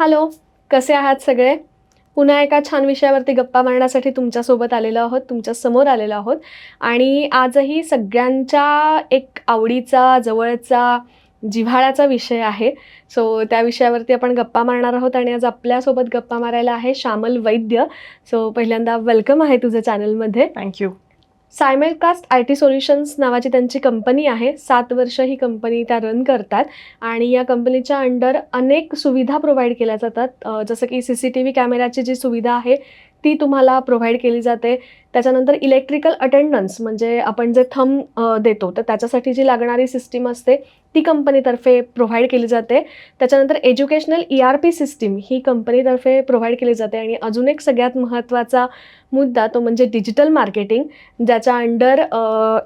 Hello, कसे आहात सगळे? पुन्हा एका छान विषयावरती गप्पा मारण्यासाठी तुमच्यासोबत आलेलो आहोत, तुमच्या समोर आलेलो आहोत आणि आजही सगळ्यांच्या एक आवडीचा, जवळचा, जिव्हाळ्याचा विषय आहे. सो त्या विषयावरती आपण गप्पा मारणार आहोत आणि आज आपल्यासोबत गप्पा मारायला आहे श्यामल वैद्य. सो पहिल्यांदा वेलकम आहे तुझं चॅनलमध्ये. थँक्यू. सायमलकास्ट आय-टी सोल्युशन्स नावाची त्यांची कंपनी आहे. 7 वर्ष ही कंपनी त्या रन करतात आणि या कंपनीच्या अंडर अनेक सुविधा प्रोव्हाईड केल्या जातात. जसं की CCTV कॅमेऱ्याची जी सुविधा आहे ती तुम्हाला प्रोव्हाईड केली जाते. त्याच्यानंतर इलेक्ट्रिकल अटेंडन्स म्हणजे आपण जे थंब देतो तर त्याच्यासाठी जी लागणारी सिस्टीम असते ती कंपनीतर्फे प्रोव्हाईड केली जाते. त्याच्यानंतर एज्युकेशनल ERP सिस्टीम ही कंपनीतर्फे प्रोव्हाईड केली जाते आणि अजून एक सगळ्यात महत्त्वाचा मुद्दा तो म्हणजे डिजिटल मार्केटिंग, ज्याच्या under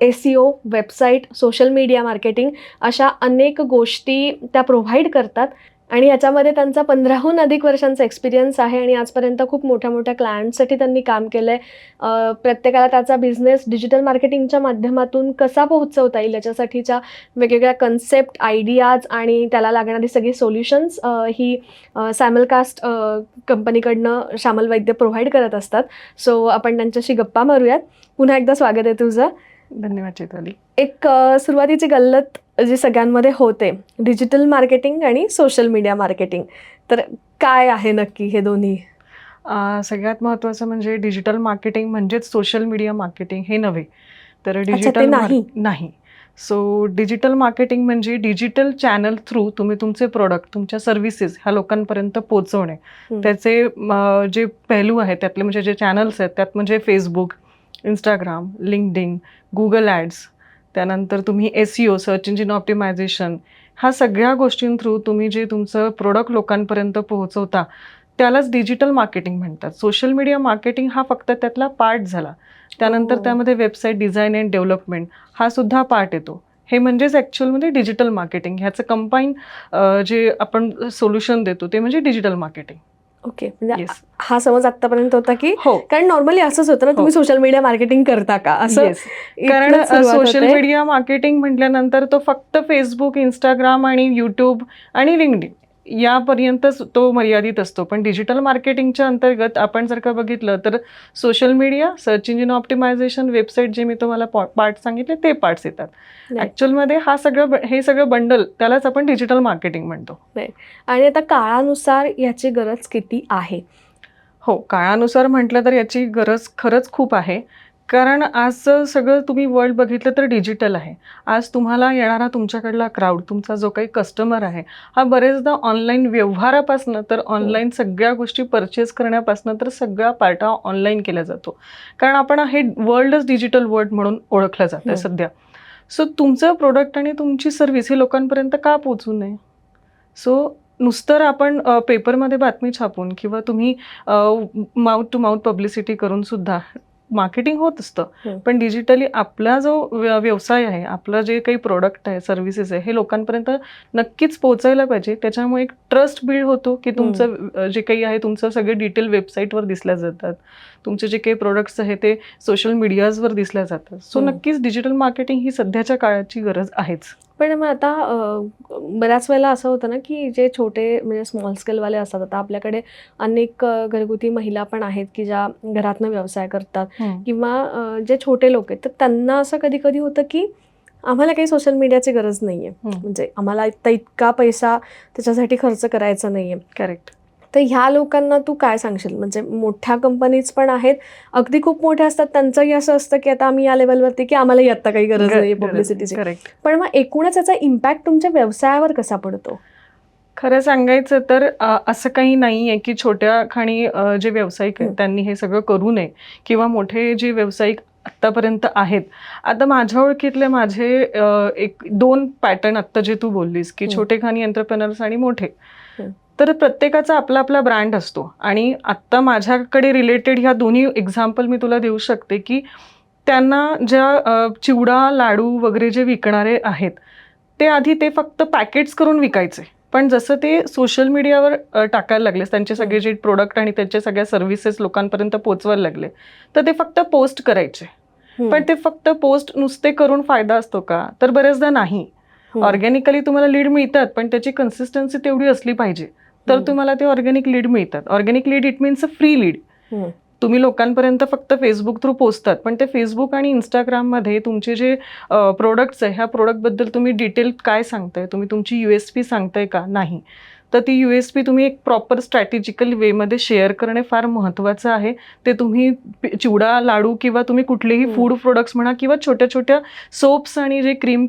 SEO, website, social media marketing अशा अनेक गोष्टी त्या प्रोव्हाईड करतात आणि याच्यामध्ये त्यांचा 15हून अधिक वर्षांचा एक्सपिरियन्स आहे आणि आजपर्यंत खूप मोठ्या क्लायंटसाठी त्यांनी काम केलं आहे. प्रत्येकाला त्याचा बिझनेस डिजिटल मार्केटिंगच्या माध्यमातून कसा पोहोचवता येईल याच्यासाठीच्या वेगवेगळ्या कन्सेप्ट, आयडियाज आणि त्याला लागणारी सगळी सोल्युशन्स ही सायमलकास्ट कंपनीकडनं श्यामल वैद्य प्रोव्हाइड करत असतात. सो आपण त्यांच्याशी गप्पा मारूयात. पुन्हा एकदा स्वागत आहे तुझं. धन्यवाद चैताली. एक सुरुवातीची गल्लत जी सगळ्यांमध्ये होते, डिजिटल मार्केटिंग आणि सोशल मीडिया मार्केटिंग, तर काय आहे नक्की हे दोन्ही? सगळ्यात महत्त्वाचं म्हणजे डिजिटल मार्केटिंग म्हणजेच सोशल मीडिया मार्केटिंग हे नव्हे. तर ते डिजिटल नाही. सो डिजिटल मार्केटिंग म्हणजे डिजिटल चॅनल थ्रू तुम्ही तुमचे प्रोडक्ट, तुमच्या सर्व्हिसेस ह्या लोकांपर्यंत पोहोचवणे. त्याचे जे पैलू आहेत त्यातले म्हणजे जे चॅनल्स आहेत त्यात म्हणजे Facebook, Instagram, LinkedIn, Google ads, त्यानंतर तुम्ही SEO, सर्च इंजिन ऑप्टिमायझेशन, ह्या सगळ्या गोष्टीं थ्रू तुम्ही जे तुमचं प्रोडक्ट लोकांपर्यंत पोहोचवता त्यालाच डिजिटल मार्केटिंग म्हणतात. सोशल मीडिया मार्केटिंग हा फक्त त्यातला पार्ट झाला. त्यानंतर त्यामध्ये वेबसाईट डिझाईन अँड डेव्हलपमेंट हा सुद्धा पार्ट येतो. हे म्हणजेच ॲक्च्युअलमध्ये डिजिटल मार्केटिंग. ह्याचं कंबाईन जे आपण सोल्युशन देतो ते म्हणजे डिजिटल मार्केटिंग. ओके, म्हणजे हा समज आतापर्यंत होता की हो, कारण नॉर्मली असंच होतं ना, तुम्ही सोशल मीडिया मार्केटिंग करता का असं? कारण सोशल मीडिया मार्केटिंग म्हटल्यानंतर तो फक्त फेसबुक, इंस्टाग्राम आणि यूट्यूब आणि लिंक्डइन यापर्यंतच तो मर्यादित असतो. पण डिजिटल मार्केटिंगच्या अंतर्गत आपण जर का बघितलं तर social media, search engine optimisation, website जे मी तुम्हाला पार्ट सांगितले ते पार्ट्स येतात. ॲक्च्युअलमध्ये हे सगळं बंडल त्यालाच आपण डिजिटल मार्केटिंग म्हणतो. आणि आता काळानुसार याची गरज किती आहे? हो, काळानुसार म्हटलं तर याची गरज खरंच खूप आहे. कारण आजचं सगळं तुम्ही वर्ल्ड बघितलं तर डिजिटल आहे. आज तुम्हाला येणारा तुमच्याकडला क्राऊड, तुमचा जो काही कस्टमर आहे, हा बरेचदा ऑनलाईन व्यवहारापासनं तर ऑनलाईन सगळ्या गोष्टी परचेस करण्यापासनं तर सगळा पार्ट हा ऑनलाईन केला जातो. कारण आपण हे वर्ल्डच डिजिटल वर्ल्ड म्हणून ओळखलं जातं सध्या. सो तुमचं प्रोडक्ट आणि तुमची सर्व्हिस हे लोकांपर्यंत का पोहोचू नये? सो नुसतं आपण पेपरमध्ये बातमी छापून किंवा तुम्ही माउथ टू माउथ पब्लिसिटी करून सुद्धा मार्केटिंग होत असतं. पण डिजिटली आपला जो व्यवसाय आहे, आपलं जे काही प्रोडक्ट आहे, सर्व्हिसेस आहे, हे लोकांपर्यंत नक्कीच पोहोचायला पाहिजे. त्याच्यामुळे एक ट्रस्ट बिल्ड होतो की तुमचं जे काही आहे तुमचं सगळे डिटेल वेबसाईटवर दिसल्या जातात. तुमचे जे काही प्रोडक्ट्स आहे ते सोशल मीडियाजवर दिसल्या जातात. सो नक्कीच डिजिटल मार्केटिंग ही सध्याच्या काळाची गरज आहेच. पण मग आता बऱ्याच वेळेला असं होतं ना की जे छोटे म्हणजे स्मॉल स्केलवाले असतात, आता आपल्याकडे अनेक घरगुती महिला पण आहेत की ज्या घरातनं व्यवसाय करतात किंवा जे छोटे लोक आहेत तर त्यांना असं कधी कधी होतं की आम्हाला काही सोशल मीडियाची गरज नाही आहे, म्हणजे आम्हाला इतका पैसा त्याच्यासाठी खर्च करायचा नाही आहे. करेक्ट. तर ह्या लोकांना तू काय सांगशील? म्हणजे मोठ्या कंपनीज पण आहेत, अगदी खूप मोठ्या असतात, त्यांचंही असं असतं की आता आम्ही या लेवलवरती की आम्हालाही आत्ता काही गरज नाही पब्लिसिटीची. करेक्ट. पण मग एकूणच याचा इम्पॅक्ट तुमच्या व्यवसायावर कसा पडतो? खरं सांगायचं तर असं काही नाही आहे की छोट्या खाणी जे व्यावसायिक आहेत त्यांनी हे सगळं करू नये किंवा मोठे जे व्यावसायिक आत्तापर्यंत आहेत. आता माझ्या ओळखीतले माझे 1-2 पॅटर्न आत्ता जे तू बोललीस की छोटे खाणी एंटरप्रेनर्स आणि मोठे, तर प्रत्येकाचा आपला आपला ब्रँड असतो. आणि आत्ता माझ्याकडे रिलेटेड ह्या दोन्ही एक्झाम्पल मी तुला देऊ शकते की त्यांना ज्या चिवडा, लाडू वगैरे जे विकणारे आहेत ते आधी ते फक्त पॅकेट्स करून विकायचे. पण जसं ते सोशल मीडियावर टाकायला लागले, त्यांचे सगळे जे प्रोडक्ट आणि त्यांच्या सगळ्या सर्व्हिसेस लोकांपर्यंत पोहोचवायला लागले, तर ते फक्त पोस्ट करायचे. पण ते फक्त पोस्ट नुसते करून फायदा असतो का? तर बरेचदा नाही. ऑर्गॅनिकली तुम्हाला लीड मिळतात पण त्याची कन्सिस्टन्सी तेवढी असली पाहिजे. तर तुम्हाला ते ऑर्गॅनिक लीड मिळतात. Organic lead it means a free lead. तुम्ही लोकांपर्यंत फक्त फेसबुक थ्रू पोचतात, पण ते फेसबुक आणि इंस्टाग्राममध्ये तुमचे जे प्रोडक्ट्स आहे, ह्या प्रोडक्टबद्दल तुम्ही डिटेल काय सांगताय, तुम्ही तुमची USP सांगताय का? नाही. तर ती USP तुम्ही एक प्रॉपर स्ट्रॅटेजिकल वेमध्ये शेअर करणे फार महत्त्वाचं आहे. ते तुम्ही चिवडा, लाडू किंवा तुम्ही कुठलेही फूड प्रोडक्ट्स म्हणा किंवा छोट्या छोट्या सोप्स आणि जे क्रीम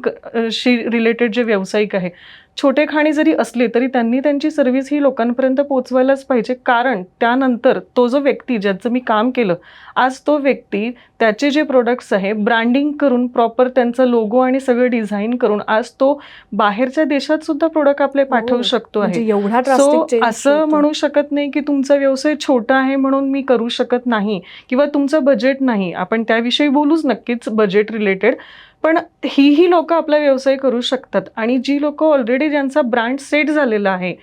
शी रिलेटेड जे व्यावसायिक आहे, छोटे खाणी जरी असले तरी त्यांनी त्यांची सर्व्हिस ही लोकांपर्यंत पोहोचवायलाच पाहिजे. कारण त्यानंतर तो जो व्यक्ती ज्याचं मी काम केलं, आज तो व्यक्ती त्याचे जे प्रोडक्ट्स आहे ब्रँडिंग करून प्रॉपर त्यांचा लोगो आणि सगळं डिझाईन करून आज तो बाहेरच्या देशात सुद्धा प्रोडक्ट आपले पाठवू शकतो आहे. म्हणजे एवढा सो drastic change असं होतो. म्हणू शकत नाही की तुमचा व्यवसाय छोटा आहे म्हणून मी करू शकत नाही किंवा तुमचं बजेट नाही. आपण त्याविषयी बोलूच नक्कीच, बजेट रिलेटेड. पण ही लोक आपला व्यवसाय करू शकतात. आणि जी लोक ऑलरेडी ज्यांचा ब्रँड सेट झालेला आहे,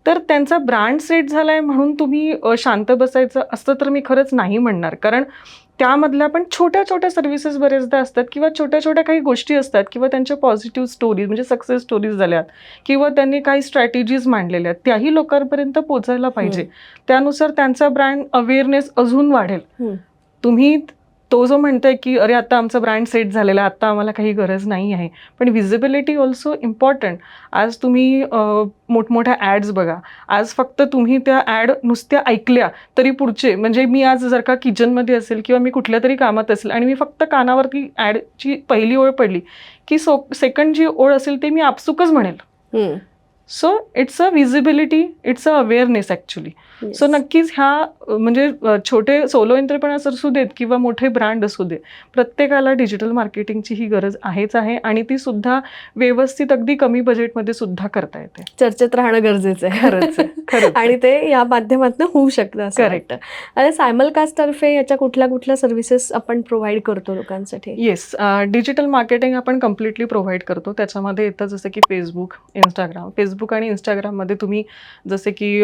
तर त्यांचा ब्रँड सेट झालाय म्हणून तुम्ही शांत बसायचं असतं तर मी खरंच नाही म्हणणार. कारण त्यामधल्या पण छोट्या छोट्या सर्व्हिसेस बरेचदा असतात किंवा छोट्या छोट्या काही गोष्टी असतात किंवा त्यांच्या पॉझिटिव्ह स्टोरीज म्हणजे सक्सेस स्टोरीज झाल्यात किंवा त्यांनी काही स्ट्रॅटेजीज मांडलेल्या आहेत, त्याही लोकांपर्यंत पोचायला पाहिजे. त्यानुसार त्यांचा ब्रँड अवेअरनेस अजून वाढेल. तुम्ही तो जो म्हणतोय की अरे आता आमचा ब्रँड सेट झालेला आहे, आता आम्हाला काही गरज नाही आहे, पण व्हिजिबिलिटी ऑल्सो इम्पॉर्टंट. आज तुम्ही मोठमोठ्या ॲड्स बघा. आज फक्त तुम्ही त्या ॲड नुसत्या ऐकल्या तरी पुढचे, म्हणजे मी आज जर का किचनमध्ये असेल किंवा मी कुठल्या तरी कामात असेल आणि मी फक्त कानावरती ॲडची पहिली ओळ पडली की सेकंड जी ओळ असेल ते मी आपसुकच म्हणेल. So it's a visibility, it's a awareness actually. So नक्कीच ह्या म्हणजे छोटे सोलो एंटरप्रेनर्स असू देत किंवा मोठे ब्रँड असू दे, प्रत्येकाला डिजिटल मार्केटिंगची ही गरज आहेच आहे आणि ती सुद्धा व्यवस्थित अगदी कमी बजेटमध्ये सुद्धा करता येते. चर्चेत राहणं गरजेचं आहे. खरंच आहे, खरंच आहे. आणि ते या माध्यमातून होऊ शकतं असं Correct. वाटतं. आणि सायमलकास्ट तर्फे याच्या कुठल्या सर्व्हिसेस आपण प्रोव्हाइड करतो लोकांसाठी? येस, डिजिटल मार्केटिंग आपण कम्प्लिटली प्रोव्हाइड करतो. त्याच्यामध्ये येतं जसं की फेसबुक, इंस्टाग्राम. फेसबुक आणि इंस्टाग्राममध्ये तुम्ही जसे की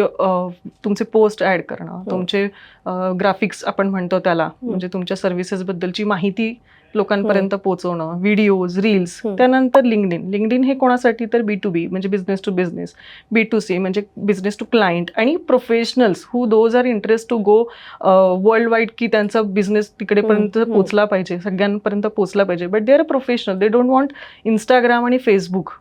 तुमचे पोस्ट ॲड करणं, तुमचे ग्राफिक्स आपण म्हणतो त्याला, म्हणजे तुमच्या सर्व्हिसेसबद्दलची माहिती लोकांपर्यंत पोहोचवणं, व्हिडिओज, रील्स. त्यानंतर लिंक्डइन हे कोणासाठी तर B2B म्हणजे बिझनेस टू बिझनेस, B2C म्हणजे बिझनेस टू क्लायंट आणि professionals who those are interest to go world wide की त्यांचा बिझनेस तिकडेपर्यंत पोचला पाहिजे, सगळ्यांपर्यंत पोचला पाहिजे. But they are professional, they don't want Instagram आणि फेसबुक.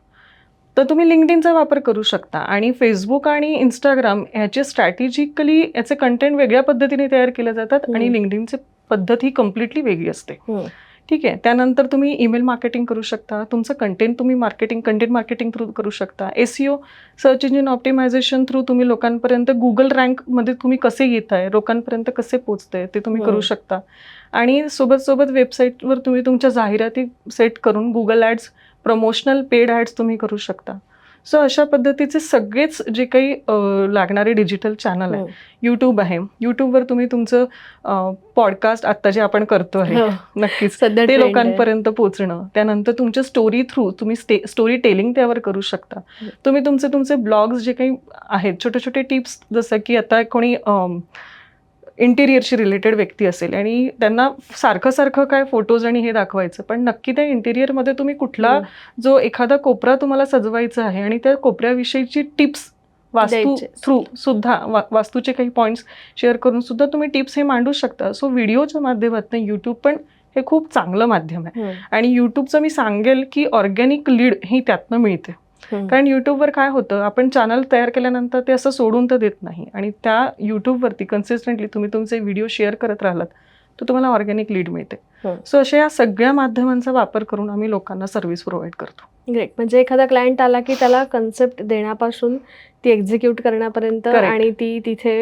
तर तुम्ही लिंक्डइनचा वापर करू शकता. आणि फेसबुक आणि इंस्टाग्राम ह्याचे स्ट्रॅटेजिकली याचे कंटेंट वेगळ्या पद्धतीने तयार केले जातात आणि लिंक्डइनची पद्धत ही कम्प्लिटली वेगळी असते. ठीक आहे. त्यानंतर तुम्ही ईमेल मार्केटिंग करू शकता. तुमचं कंटेंट तुम्ही कंटेंट मार्केटिंग थ्रू करू शकता. SEO search engine optimisation through तुम्ही लोकांपर्यंत गुगल रँकमध्ये तुम्ही कसे येताय, लोकांपर्यंत कसे पोचताय ते तुम्ही करू शकता. आणि सोबत वेबसाईटवर तुम्ही तुमच्या जाहिराती सेट करून Google ads, promotional paid ads तुम्ही करू शकता. सो अशा पद्धतीचे सगळेच जे काही लागणारे डिजिटल चॅनल आहे. यूट्यूब आहे. यूट्यूबवर तुम्ही तुमचं पॉडकास्ट आत्ता जे आपण करतो आहे नक्कीच ते लोकांपर्यंत पोहोचणं. त्यानंतर तुमच्या स्टोरी थ्रू तुम्ही स्टोरी टेलिंग त्यावर करू शकता. तुम्ही तुमचे ब्लॉग्स जे काही आहेत, छोटे छोटे टिप्स, जसं की आता कोणी इंटिरियरशी रिलेटेड व्यक्ती असेल आणि त्यांना सारखं काय फोटोज आणि हे दाखवायचं, पण नक्की त्या इंटिरियरमध्ये तुम्ही कुठला जो एखादा कोपरा तुम्हाला सजवायचा आहे आणि त्या कोपऱ्याविषयीची टिप्स वास्तू थ्रू सुद्धा, वास्तूचे काही पॉईंट्स शेअर करून सुद्धा तुम्ही टिप्स हे मांडू शकता. सो व्हिडिओच्या माध्यमातून यूट्यूब पण हे खूप चांगलं माध्यम आहे. आणि यूट्यूबचं मी सांगेल की ऑर्गॅनिक लीड ही त्यातनं मिळते. कारण यूट्यूबवर काय होतं, आपण चॅनल तयार केल्यानंतर ते असं सोडून तर देत नाही आणि त्या यूट्यूबवरती कन्सिस्टंटली तुम्ही तुमचे व्हिडिओ शेअर करत राहिलात तर तुम्हाला ऑर्गॅनिक लीड मिळते. सो अशा या सगळ्या माध्यमांचा वापर करून आम्ही लोकांना सर्व्हिस प्रोव्हाइड करतो. ग्रेट. म्हणजे एखादा क्लायंट आला की त्याला कन्सेप्ट देण्यापासून ती एक्झिक्यूट करण्यापर्यंत आणि ती तिथे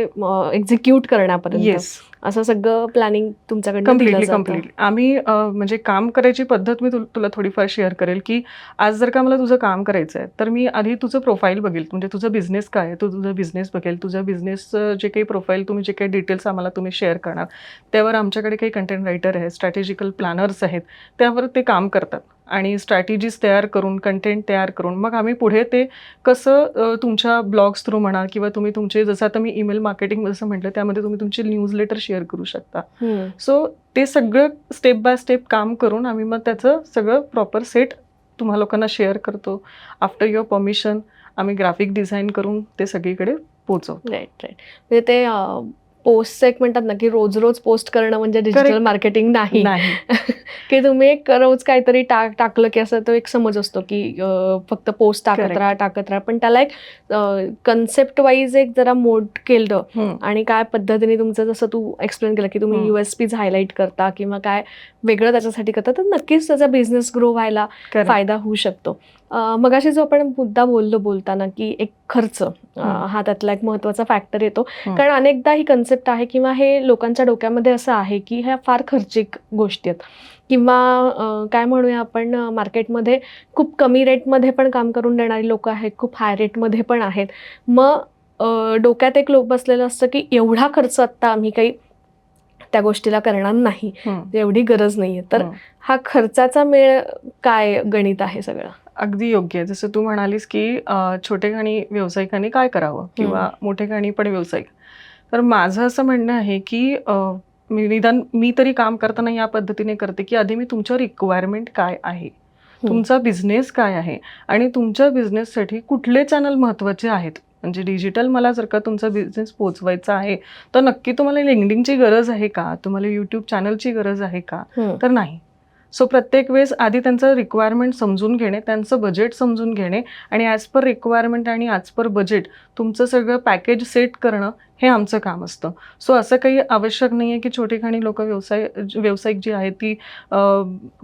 एक्झिक्यूट करण्यापर्यंत असं सगळं प्लॅनिंग तुमच्याकडे कम्प्लिटली. आम्ही म्हणजे काम करायची पद्धत मी तुला थोडीफार शेअर करेल की आज जर का मला तुझं काम करायचं आहे तर मी आधी तुझं प्रोफाईल बघेल, म्हणजे तुझं बिझनेस काय आहे, तुझं बिझनेस बघेल. तुझ्या बिझनेसचं जे काही प्रोफाईल, तुम्ही जे काही डिटेल्स आम्हाला तुम्ही शेअर करणार, त्यावर आमच्याकडे काही कंटेंट रायटर आहेत, स्ट्रॅटेजिकल प्लॅनर्स आहेत, त्यावर ते काम करतात आणि स्ट्रॅटेजीज तयार करून, कंटेंट तयार करून मग आम्ही पुढे ते कसं तुमच्या ब्लॉग्स थ्रू म्हणा किंवा तुम्ही तुमचे, जसं आता मी ईमेल मार्केटिंग जसं म्हटलं, त्यामध्ये तुम्ही तुमचे न्यूजलेटर शेअर करू शकता. सो ते सगळं स्टेप बाय स्टेप काम करून आम्ही मग त्याचं सगळं प्रॉपर सेट तुम्हा लोकांना शेअर करतो. आफ्टर युअर परमिशन आम्ही ग्राफिक डिझाईन करून ते सगळीकडे पोहोचवतो. Right right. म्हणजे ते पोस्टचं एक म्हणतात ना की रोज रोज पोस्ट करणं म्हणजे डिजिटल Correct. मार्केटिंग नाही. नाही. की तुम्ही एक रोज काहीतरी टाकलं की असं तो एक समज असतो की फक्त पोस्ट टाकत Correct. राहा. पण त्याला एक कन्सेप्ट वाईज एक जरा मोड केलं हम्म. आणि काय पद्धतीने तुमचं जसं तू एक्सप्लेन केलं की तुम्ही हम्म. USPs हायलाईट करता किंवा काय वेगळं त्याच्यासाठी करता, तर नक्कीच त्याचा बिझनेस ग्रो व्हायला Correct. फायदा होऊ शकतो. मगाशी जो आपण मुद्दा बोलताना की एक खर्च हा त्यातला एक महत्त्वाचा फॅक्टर येतो. कारण अनेकदा ही कन्सेप्ट आहे किंवा हे लोकांच्या डोक्यामध्ये असं आहे की ह्या फार खर्चिक गोष्टी आहेत किंवा काय म्हणूया आपण मार्केटमध्ये खूप कमी रेटमध्ये पण काम करून देणारी लोक आहेत, खूप हाय रेटमध्ये पण आहेत. मग डोक्यात एक लोक बसलेलं असतं की एवढा खर्च आत्ता आम्ही काही त्या गोष्टीला करणार नाही, एवढी गरज नाहीये. तर हा खर्चाचा मेळ काय गणित आहे सगळं? अगदी योग्य आहे. जसं तू म्हणालीस की छोटेखानी व्यावसायिकांनी काय करावं किंवा मोठेखानी पण व्यावसायिक. तर माझं असं म्हणणं आहे की मी तरी काम करताना या पद्धतीने करते की आधी मी तुमच्या रिक्वायरमेंट काय आहे, तुमचा बिझनेस काय आहे आणि तुमच्या बिझनेससाठी कुठले चॅनल महत्त्वाचे आहेत. म्हणजे डिजिटल मला जर का तुमचा बिझनेस पोहोचवायचा आहे तर नक्की तुम्हाला लिंक्डइनची गरज आहे का, तुम्हाला यूट्यूब चॅनलची गरज आहे का, तर नाही. सो प्रत्येक वेळेस आधी त्यांचं रिक्वायरमेंट समजून घेणे, त्यांचं बजेट समजून घेणे आणि ॲज पर रिक्वायरमेंट आणि ॲज पर बजेट तुमचं सगळं पॅकेज सेट करणं हे आमचं काम असतं. सो असं काही आवश्यक नाही आहे की छोटेखानी लोक व्यावसायिक जी आहेत ती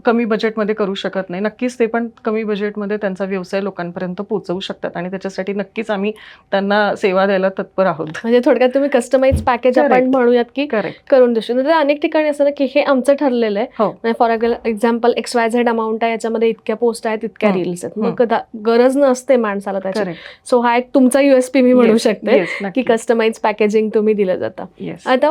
कमी बजेटमध्ये करू शकत नाही. नक्कीच ते पण कमी बजेटमध्ये त्यांचा व्यवसाय लोकांपर्यंत पोहोचवू शकतात आणि त्याच्यासाठी नक्कीच आम्ही त्यांना सेवा द्यायला तत्पर आहोत. म्हणजे थोडक्यात तुम्ही कस्टमाइज पॅकेज आपण म्हणूयात की करून देऊ शकतो. अनेक ठिकाणी असं ना की हे आमचं ठरलेलं आहे, फॉर एक्झाम्पल XYZ अमाऊंट आहे, याच्यामध्ये इतक्या पोस्ट आहेत, इतक्या रील्स आहेत, मग गरज नसते माणसाला त्याची. सो हा एक तुमचा USP मी म्हणू शकते की कस्टमाइज पॅकेजिंग तुम्ही दिलं जातं. आता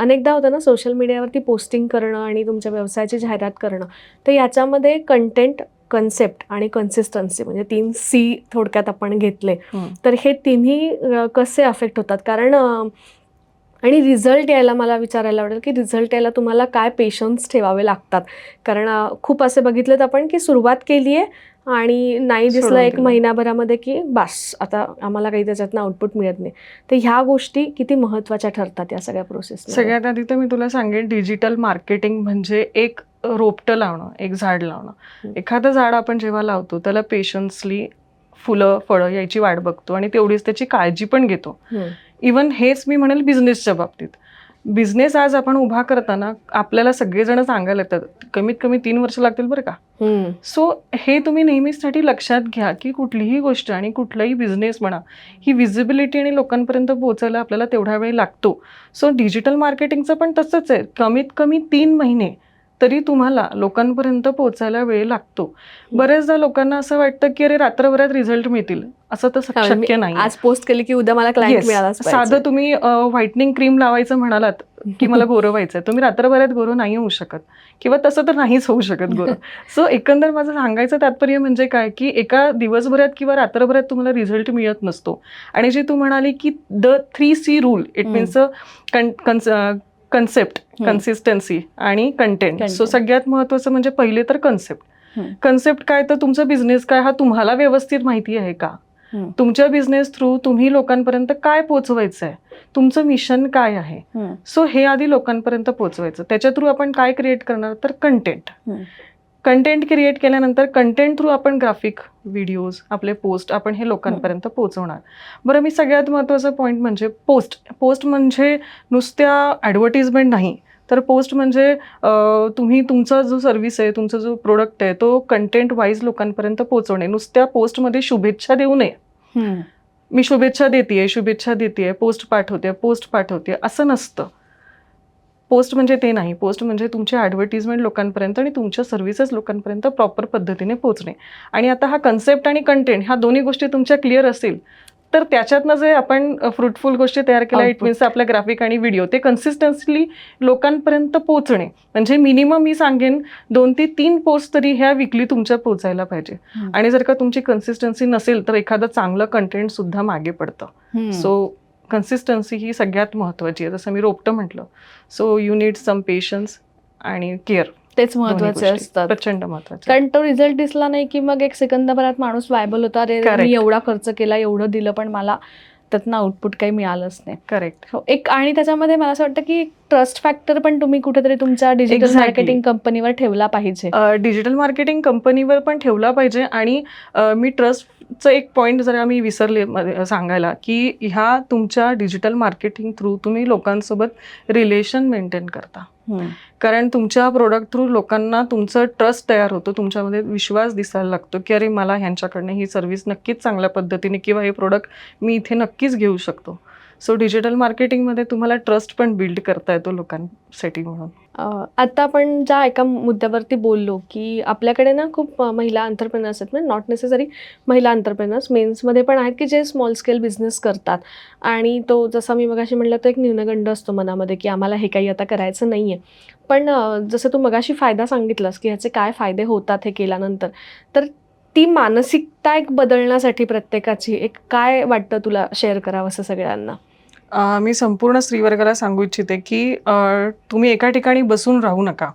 अनेकदा होतं ना सोशल मीडियावरती पोस्टिंग करणं आणि तुमच्या व्यवसायाची जाहिरात करणं, तर याच्यामध्ये कंटेंट, कन्सेप्ट आणि कन्सिस्टन्सी म्हणजे 3 C थोडक्यात आपण घेतले, तर हे तिन्ही कसे अफेक्ट होतात? कारण आणि रिझल्ट यायला मला विचारायला आवडेल की रिझल्ट यायला तुम्हाला काय पेशन्स ठेवावे लागतात? कारण खूप असे बघितलेत आपण की सुरुवात केली आहे आणि नाही दिसलं एक महिनाभरामध्ये की बस आता आम्हाला काही त्याच्यातनं आउटपुट मिळत नाही. तर ह्या गोष्टी किती महत्त्वाच्या ठरतात या सगळ्या प्रोसेस? सगळ्यात आधी तर मी तुला सांगेन डिजिटल मार्केटिंग म्हणजे एक रोपटं लावणं, एक झाड लावणं. एखादं झाड आपण जेव्हा लावतो त्याला पेशन्सली फुलं फळं यायची वाट बघतो आणि तेवढीच त्याची काळजी पण घेतो. इवन हेच मी म्हणेल बिझनेसच्या बाबतीत. बिझनेस आज आपण उभा करताना आपल्याला सगळेजण सांगायला येतात कमीत कमी 3 वर्ष लागतील बरं का. सो हे तुम्ही नेहमीसाठी लक्षात घ्या की कुठलीही गोष्ट आणि कुठलाही बिझनेस म्हणा ही विजिबिलिटी आणि लोकांपर्यंत पोहोचायला आपल्याला तेवढा वेळ लागतो. सो डिजिटल मार्केटिंगचं पण तसंच आहे. कमीत कमी 3 महिने तरी तुम्हाला लोकांपर्यंत पोहोचायला वेळ लागतो. बऱ्याचदा लोकांना असं वाटतं की अरे रात्रभरात रिझल्ट मिळतील, असं तर शक्य नाही. आज पोस्ट केली की उद्या मला क्लायंट मिळाला. साधं तुम्ही व्हाईटनिंग क्रीम लावायचं म्हणालात की मला गोरं व्हायचंय, तुम्ही रात्रभरात गोरं नाही होऊ शकत किंवा तसं तर नाहीच होऊ शकत गोरं. सो एकंदर माझं सांगायचं तात्पर्य म्हणजे काय की एका दिवसभरात किंवा रात्रभरात तुम्हाला रिझल्ट मिळत नसतो. आणि जे तू म्हणाली की the 3 C rule, it means concept, consistency आणि कंटेंट. सो सगळ्यात महत्त्वाचं म्हणजे पहिले तर कन्सेप्ट. कन्सेप्ट काय तर तुमचा बिझनेस काय हा तुम्हाला व्यवस्थित माहिती आहे का? तुमच्या बिझनेस थ्रू तुम्ही लोकांपर्यंत काय पोहोचवायचं आहे, तुमचं मिशन काय आहे. सो हे आधी लोकांपर्यंत पोहोचवायचं. त्याच्या थ्रू आपण काय क्रिएट करणार तर कंटेंट. कंटेंट क्रिएट केल्यानंतर कंटेंट थ्रू आपण ग्राफिक, व्हिडिओज, आपले पोस्ट आपण हे लोकांपर्यंत पोहोचवणार. बरं, मी सगळ्यात महत्त्वाचा पॉईंट म्हणजे पोस्ट म्हणजे नुसत्या ॲडव्हर्टिजमेंट नाही, तर पोस्ट म्हणजे तुम्ही तुमचा जो सर्व्हिस आहे, तुमचा जो प्रोडक्ट आहे तो कंटेंट वाईज लोकांपर्यंत पोहोचवणे. नुसत्या पोस्टमध्ये शुभेच्छा देऊ नये. मी शुभेच्छा देतेय, पोस्ट पाठवते असं नसतं. पोस्ट म्हणजे ते नाही. पोस्ट म्हणजे तुमचे ॲडव्हर्टिजमेंट लोकांपर्यंत आणि तुमच्या सर्व्हिसेस लोकांपर्यंत प्रॉपर पद्धतीने पोहोचणे. आणि आता हा कन्सेप्ट आणि कंटेंट ह्या दोन्ही गोष्टी तुमच्या क्लिअर असतील तर त्याच्यातनं जे आपण फ्रुटफुल गोष्टी तयार केल्या, इट मीन्स आपल्या ग्राफिक आणि व्हिडिओ ते कन्सिस्टन्सली लोकांपर्यंत पोहोचणे. म्हणजे मिनिमम मी सांगेन 2 ते 3 पोस्ट तरी ह्या वीकली तुमच्या पोहोचायला पाहिजे. आणि जर का तुमची कन्सिस्टन्सी नसेल तर एखादं चांगलं कंटेंट सुद्धा मागे पडतं. सो कन्सिस्टन्सी ही सगळ्यात महत्त्वाची आहे. जसं मी रोपटं म्हटलं. So you need some patience आणि केअर. तेच महत्वाचे असतात, प्रचंड महत्वाचे. कारण तो रिझल्ट दिसला नाही की मग एक सेकंदाभरात माणूस वायबल होता, अरे मी एवढा खर्च केला, एवढं दिलं पण मला त्यातनं आउटपुट काही मिळालंच नाही. करेक्ट. हो, एक आणि त्याच्यामध्ये मला असं वाटतं की ट्रस्ट फॅक्टर पण तुम्ही कुठेतरी तुमच्या डिजिटल Exactly. मार्केटिंग कंपनीवर ठेवला पाहिजे. डिजिटल मार्केटिंग कंपनीवर पण ठेवला पाहिजे. आणि मी ट्रस्टचं एक पॉईंट जरा मी विसरले सांगायला, की ह्या तुमच्या डिजिटल मार्केटिंग थ्रू तुम्ही लोकांसोबत रिलेशन मेंटेन करता. कारण तुमच्या प्रोडक्ट थ्रू लोकांना तुमचं ट्रस्ट तयार होतो, तुमच्यामध्ये विश्वास दिसायला लागतो, की अरे मला ह्यांच्याकडनं ही सर्व्हिस नक्कीच चांगल्या पद्धतीने किंवा हे प्रोडक्ट मी इथे नक्कीच घेऊ शकतो. सो डिजिटल मार्केटिंगमध्ये तुम्हाला ट्रस्ट पण बिल्ड करता येतो लोकांसाठी म्हणून. आता आपण ज्या एका मुद्द्यावरती बोललो की आपल्याकडे ना खूप महिला अंतरप्रेनर्स आहेत, म्हणजे नॉट नेसेसरी महिला अंतरप्रेनर्स, मेन्समध्ये पण आहेत की जे स्मॉल स्केल बिझनेस करतात. आणि तो जसं मी मगाशी म्हणलं तो एक न्यूनगंड असतो मनामध्ये की आम्हाला हे काही आता करायचं नाही आहे. पण जसं तू मगाशी फायदा सांगितलास की ह्याचे काय फायदे होतात हे केल्यानंतर, तर ती मानसिकता एक बदलण्यासाठी प्रत्येकाची एक काय वाटतं तुला शेअर करावं असं सगळ्यांना? मी संपूर्ण स्त्रीवर्गाला सांगू इच्छिते, की तुम्ही एका ठिकाणी बसून राहू नका.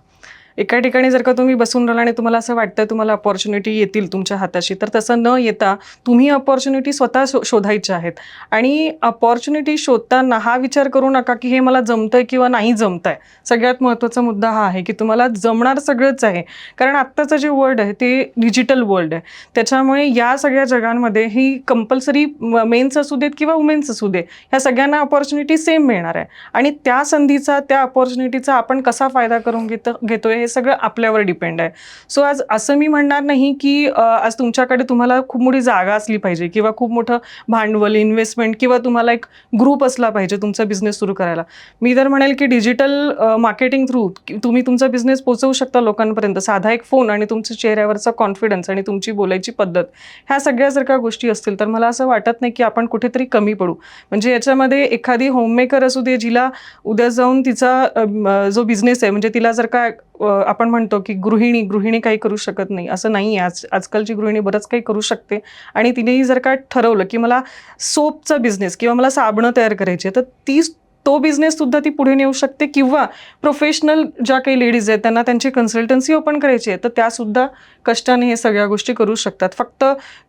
एका ठिकाणी जर का तुम्ही बसून राहिला आणि तुम्हाला असं वाटतं तुम्हाला अपॉर्च्युनिटी येतील तुमच्या हाताशी, तर तसं न येता तुम्ही अपॉर्च्युनिटी स्वतः शोधायच्या आहेत. आणि अपॉर्च्युनिटी शोधताना हा विचार करू नका की हे मला जमतंय किंवा नाही जमतंय. सगळ्यात महत्त्वाचा मुद्दा हा आहे की तुम्हाला जमणार सगळंच आहे. कारण आत्ताचं जे वर्ल्ड आहे ते डिजिटल वर्ल्ड आहे. त्याच्यामुळे या सगळ्या जगांमध्ये ही कंपल्सरी मेन्स असू देत किंवा वुमेन्स असू दे, ह्या सगळ्यांना अपॉर्च्युनिटी सेम मिळणार आहे. आणि त्या संधीचा, त्या अपॉर्च्युनिटीचा आपण कसा फायदा करून घेतोय हे सगळं आपल्यावर डिपेंड आहे. सो आज असं मी म्हणणार नाही की आज तुमच्याकडे तुम्हाला खूप मोठी जागा असली पाहिजे किंवा खूप मोठं भांडवल, इन्व्हेस्टमेंट किंवा तुम्हाला एक ग्रुप असला पाहिजे तुमचा बिझनेस सुरू करायला. मी तर म्हणेल की डिजिटल मार्केटिंग थ्रू तुम्ही तुमचा बिझनेस पोहोचवू शकता लोकांपर्यंत. साधा एक फोन आणि तुमच्या चेहऱ्यावरचा कॉन्फिडन्स आणि तुमची बोलायची पद्धत, ह्या सगळ्या जर का गोष्टी असतील तर मला असं वाटत नाही की आपण कुठेतरी कमी पडू. म्हणजे याच्यामध्ये एखादी होममेकर असू दे, जिला उद्या जाऊन तिचा जो बिझनेस आहे, म्हणजे तिला जर का आपण म्हणतो की गृहिणी काही करू शकत नाही, असं नाही आहे. आजकालची गृहिणी बरंच काही करू शकते. आणि तिनेही जर का ठरवलं की मला सोपचा बिझनेस किंवा मला साबणं तयार करायची आहे, तर तो बिझनेससुद्धा ती पुढे नेऊ शकते. किंवा प्रोफेशनल ज्या काही लेडीज आहेत त्यांना त्यांची कन्सल्टन्सी ओपन करायची आहे, तर त्यासुद्धा कष्टाने हे सगळ्या गोष्टी करू शकतात. फक्त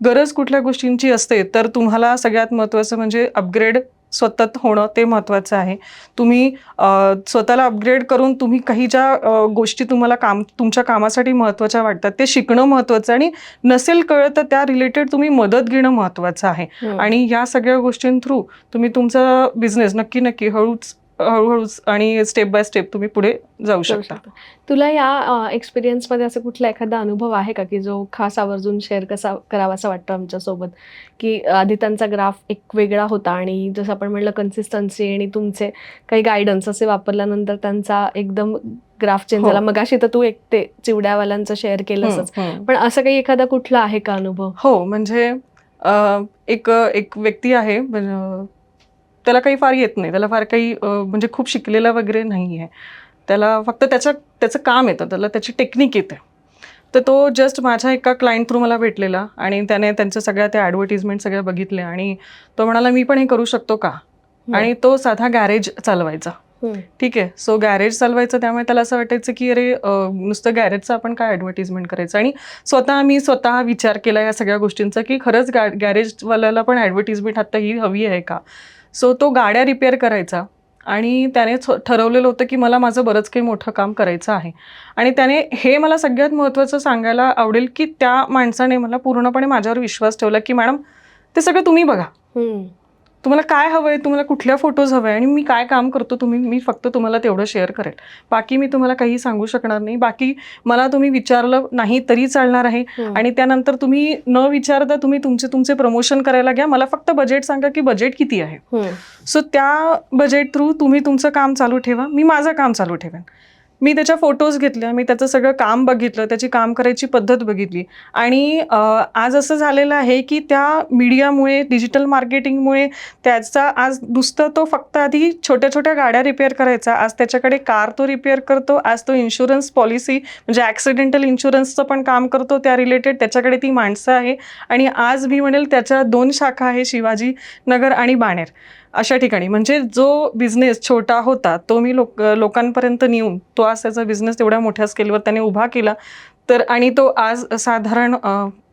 गरज कुठल्या गोष्टींची असते, तर तुम्हाला सगळ्यात महत्त्वाचं म्हणजे अपग्रेड स्वतः होणं, ते महत्त्वाचं आहे. तुम्ही स्वतःला अपग्रेड करून तुम्ही काही ज्या गोष्टी तुम्हाला तुमच्या कामासाठी महत्त्वाच्या वाटतात ते शिकणं महत्त्वाचं. आणि नसेल कळत तर त्या रिलेटेड तुम्ही मदत घेणं महत्त्वाचं आहे. आणि या सगळ्या गोष्टीं थ्रू तुम्ही तुमचा बिझनेस नक्की हळूहळू आणि स्टेप बाय स्टेप तुम्ही पुढे जाऊ शकता. तुला या एक्सपिरियन्समध्ये असं कुठला एखादा अनुभव आहे का की जो खास आवर्जून शेअर करावा असं वाटतं आमच्यासोबत? की आधी त्यांचा ग्राफ एक वेगळा होता आणि जसं आपण म्हणलं कन्सिस्टन्सी आणि तुमचे काही गायडन्स असे वापरल्यानंतर त्यांचा एकदम ग्राफ चेंज झाला. मगाशी तर तू एक ते चिवड्यावाल्यांचं शेअर केलंसच, पण असं काही एखादा कुठला आहे का अनुभव? हो, म्हणजे एक व्यक्ती आहे, त्याला काही फार येत नाही, त्याला फार काही म्हणजे खूप शिकलेला वगैरे नाही आहे. त्याला फक्त त्याचं काम येतं, त्याला त्याची टेक्निक येते. तर तो जस्ट माझ्या एका क्लायंट थ्रू मला भेटलेला आणि त्याने त्यांच्या सगळ्या त्या ॲडव्हर्टिजमेंट सगळ्या बघितल्या आणि तो म्हणाला मी पण हे करू शकतो का? आणि तो साधा गॅरेज चालवायचा. ठीक आहे. सो गॅरेज चालवायचं, त्यामुळे त्याला असं वाटायचं की अरे नुसतं गॅरेजचं आपण काय ॲडव्हर्टिजमेंट करायचं. आणि मी स्वतः विचार केला या सगळ्या गोष्टींचा की खरंच गॅरेजवाल्याला पण ॲडव्हर्टिजमेंट आता ही हवी आहे का? सो तो गाड्या रिपेअर करायचा आणि त्याने ठरवलेलं होतं की मला माझं बरंच काही मोठं काम करायचं आहे. आणि त्याने हे मला सगळ्यात महत्त्वाचं सांगायला आवडेल की त्या माणसाने मला पूर्णपणे माझ्यावर विश्वास ठेवला की मॅडम ते सगळं तुम्ही बघा, तुम्हाला काय हवं आहे, तुम्हाला कुठल्या फोटोज हवे आहे आणि मी काय काम करतो मी फक्त तुम्हाला तेवढं शेअर करेल. बाकी मी तुम्हाला काही सांगू शकणार नाही. बाकी मला तुम्ही विचारलं नाही तरी चालणार आहे. आणि त्यानंतर तुम्ही न विचारता तुम्ही तुमचे प्रमोशन करायला घ्या. मला फक्त बजेट सांगा की बजेट किती आहे. सो त्या बजेट थ्रू तुम्ही तुमचं काम चालू ठेवा, मी माझं काम चालू ठेवेन. मी त्याच्या फोटोज घेतल्या, मी त्याचं सगळं काम बघितलं, त्याची काम करायची पद्धत बघितली. आणि आज असं झालेलं आहे की त्या मीडियामुळे, डिजिटल मार्केटिंगमुळे त्याचा आज नुसतं तो फक्त आधी छोट्या छोट्या गाड्या रिपेअर करायचा, आज त्याच्याकडे कार तो रिपेअर करतो. आज तो इन्शुरन्स पॉलिसी म्हणजे ॲक्सिडेंटल इन्शुरन्सचं पण काम करतो, त्या रिलेटेड त्याच्याकडे ती माणसं आहे. आणि आज मी म्हणेल त्याच्या 2 शाखा आहे, शिवाजीनगर आणि बाणेर अशा ठिकाणी. म्हणजे जो बिझनेस छोटा होता तो मी लोकांपर्यंत नेऊन तो आज त्याचा बिझनेस तेवढ्या मोठ्या स्केलवर त्याने उभा केला. तर आणि तो आज साधारण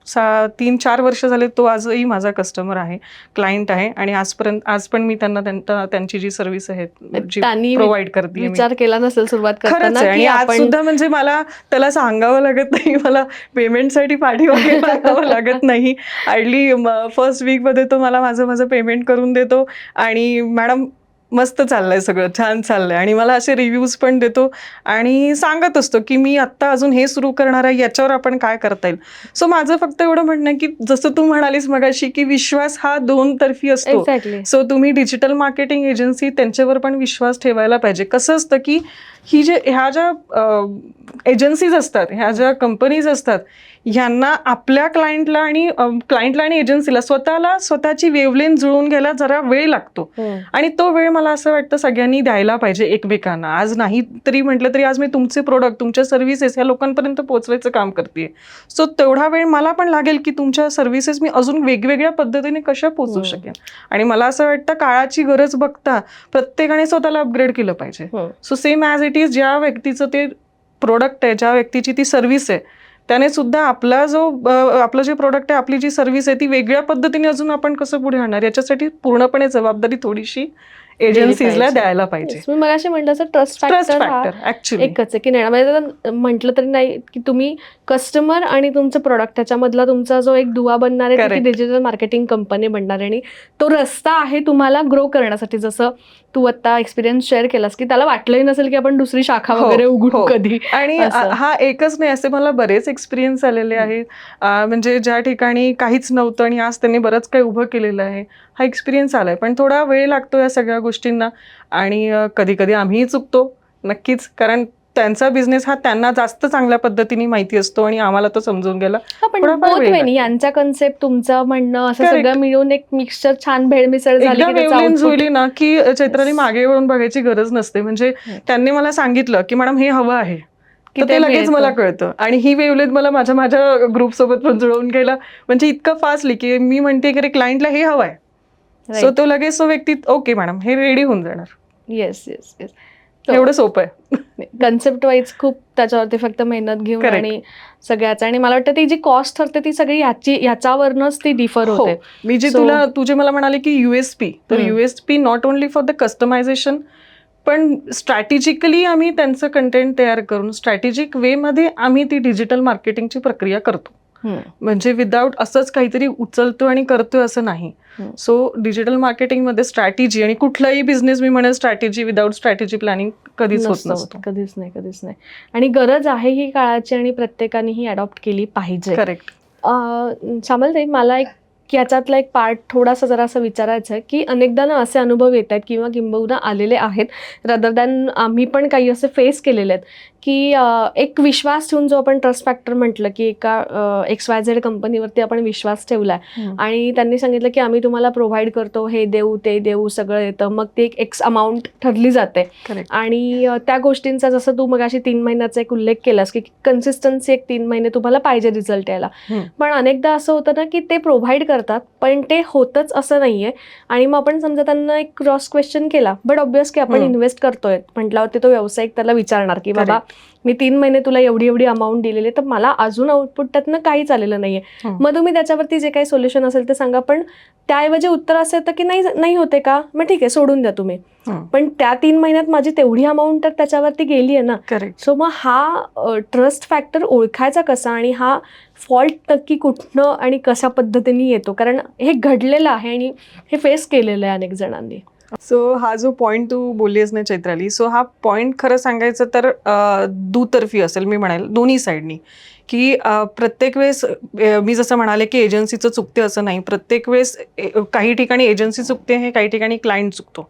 3-4 वर्ष झाले तो आजही माझा कस्टमर आहे, क्लायंट आहे आणि आज पण मी त्यांची जी सर्व्हिस आहे जी त्यांनी प्रोव्हाइड करते विचार केला नसेल सुरुवात खरंच करताना आहे. आणि की आज आपण सुद्धा म्हणजे मला त्याला सांगावं लागत नाही, मला पेमेंटसाठी पाठीमागे लागावं लागत नाही. हार्डली फर्स्ट वीकमध्ये तो मला माझं पेमेंट करून देतो आणि मॅडम मस्त चाललंय, सगळं छान चाललंय आणि मला असे रिव्ह्यूज पण देतो आणि सांगत असतो की मी आत्ता अजून हे सुरू करणार आहे, याच्यावर आपण काय करता येईल. सो माझं फक्त एवढं म्हणणं आहे की जसं तू म्हणालीस मगाशी की विश्वास हा 2 तर्फी असतो. एक्झॅक्टली सो तुम्ही डिजिटल मार्केटिंग एजन्सी त्यांच्यावर पण विश्वास ठेवायला पाहिजे. कसं असतं की ह्या ज्या एजन्सीज असतात, ह्या ज्या कंपनीज असतात, ह्यांना आपल्या क्लायंटला आणि एजन्सीला स्वतःची वेवलेंथ जुळवून घ्यायला जरा वेळ लागतो आणि तो वेळ मला असं वाटतं सगळ्यांनी द्यायला पाहिजे एकमेकांना. आज नाही तरी म्हटलं तरी आज मी तुमचे प्रोडक्ट, तुमच्या सर्व्हिसेस ह्या लोकांपर्यंत पोहोचवायचं काम करते. सो तेवढा वेळ मला पण लागेल की तुमच्या सर्व्हिसेस मी अजून वेगवेगळ्या पद्धतीने कशा पोहोचवू शकेन. आणि मला असं वाटतं काळाची गरज बघता प्रत्येकाने स्वतःला अपग्रेड केलं पाहिजे. So same as it is ज्या व्यक्तीचं ते प्रोडक्ट आहे, ज्या व्यक्तीची ती सर्व्हिस आहे, त्याने सुद्धा आपलं जे प्रोडक्ट आहे, आपली जी सर्व्हिस आहे ती वेगळ्या पद्धतीने अजून आपण कसं पुढे आणणार याच्यासाठी पूर्णपणे जबाबदारी थोडीशी एजन्सीजला द्यायला पाहिजे. मी मगाशी म्हटलं असं ट्रस्ट फॅक्टर ऍक्च्युली एकच आहे की नाही म्हणजे म्हटलं तरी नाही की तुम्ही कस्टमर आणि तुमचं प्रोडक्ट त्याच्यामधला तुमचा जो एक दुवा बनणार आहे की डिजिटल मार्केटिंग कंपनी बनणार आहे आणि तो रस्ता आहे तुम्हाला ग्रो करण्यासाठी. जसं तू आता एक्सपिरियन्स शेअर केलास की त्याला वाटलंही नसेल की आपण दुसरी शाखा वगैरे उघडू कधी. आणि हा एकच नाही, असे मला बरेच एक्सपिरियन्स आलेले आहेत. म्हणजे ज्या ठिकाणी काहीच नव्हतं आणि आज त्यांनी बरंच काही उभं केलेलं आहे, हा एक्सपिरियन्स आलाय. पण थोडा वेळ लागतो या सगळ्या गोष्टींना आणि कधी कधी आम्हीही चुकतो नक्कीच, कारण त्यांचा बिझनेस हा त्यांना जास्त चांगल्या पद्धतीने माहिती असतो आणि आम्हाला तो समजून गेला. यांचा कन्सेप्ट तुमचं म्हणणं असं सगळं मिळून एक मिक्सचर छान भेळमिसळ झाली जुळली ना की चैत्राली मागे वळून बघायची गरज नसते. म्हणजे त्यांनी मला सांगितलं की मॅडम हे हवं आहे की ते लगेच मला कळतं आणि ही वेवलेंथ मला माझ्या ग्रुप सोबत पण जुळवून गेला. म्हणजे इतकं फास्टली की मी म्हणते की क्लायंटला हे हवं आहे, सो तो लगेच तो व्यक्ती ओके मॅडम हे रेडी होऊन जाणार. येस येस येस एवढं सोपं आहे. कन्सेप्ट वाईज खूप त्याच्यावरती फक्त मेहनत घेऊन आणि सगळ्याच. आणि मला वाटतं ती जी कॉस्ट ठरते ती सगळी ह्याच्यावरनच ती डिफर होते. मी जे तुझे मला म्हणाले की USP, तर USP not only for the customisation पण स्ट्रॅटेजिकली आम्ही त्यांचं कंटेंट तयार करून स्ट्रॅटेजिक वे मध्ये आम्ही ती डिजिटल मार्केटिंगची प्रक्रिया करतो. म्हणजे विदाऊट असंच काहीतरी उचलतो आणि करतोय असं नाही. सो डिजिटल मार्केटिंगमध्ये स्ट्रॅटेजी आणि कुठलाही बिझनेस मी म्हणेन स्ट्रॅटेजी विदाऊट स्ट्रॅटेजी प्लॅनिंग कधीच होत नसतं. कधीच नाही. आणि गरज आहे ही काळाची आणि प्रत्येकाने ही अडॉप्ट केली पाहिजे. करेक्ट. श्यामलताई, मला एक याच्यातला एक पार्ट थोडासा जरा असं विचारायचं आहे की अनेकदा ना असे अनुभव येत आहेत किंवा किंबहुना आलेले आहेत रदर दॅन आम्ही पण काही असे फेस केलेले आहेत की एक विश्वास ठेवून जो आपण ट्रस्ट फॅक्टर म्हटलं की एका XYZ कंपनीवरती आपण विश्वास ठेवलाय आणि त्यांनी सांगितलं की आम्ही तुम्हाला प्रोव्हाइड करतो, हे देऊ ते देऊ सगळं येतं, मग ते एक एक्स अमाऊंट ठरली जाते. आणि त्या गोष्टींचा जसं तू मगाशी 3 महिन्याचा एक उल्लेख केलास की कन्सिस्टन्सी एक 3 महिने तुम्हाला पाहिजे रिझल्ट यायला. पण अनेकदा असं होतं ना की ते प्रोव्हाइड करतात पण ते होतच असं नाहीये. आणि मग आपण समजा त्यांना एक क्रॉस क्वेश्चन केला, बट ऑब्वियस की आपण इन्व्हेस्ट करतोय म्हटल्यावरती तो व्यावसायिक त्याला विचारणार की बाबा मी 3 महिने तुला एवढी अमाऊंट दिलेली तर मला अजून आउटपुट त्यातनं काहीच आलेलं नाहीये. मग तुम्ही त्याच्यावरती जे काही सोल्युशन असेल ते सांगा. पण त्याऐवजी उत्तर असं येतं की नाही होते का, मग ठीक आहे सोडून द्या तुम्ही. पण त्या 3 महिन्यात माझी तेवढी अमाऊंट तर त्याच्यावरती गेली आहे ना. सो मग हा ट्रस्ट फॅक्टर ओळखायचा कसा आणि हा फॉल्ट नक्की कुठनं आणि कशा पद्धतीने येतो, कारण हे घडलेलं आहे आणि हे फेस केलेलं आहे अनेक जणांनी. सो हा जो पॉईंट तू बोललीस ना चैत्राली, सो हा पॉईंट खरं सांगायचं तर दुतर्फी असेल मी म्हणेल, दोन्ही साईडनी. की प्रत्येक वेळेस मी जसं म्हणाले की एजन्सीचं चुकते असं नाही. प्रत्येक वेळेस काही ठिकाणी एजन्सी चुकते, हे काही ठिकाणी क्लायंट चुकतो.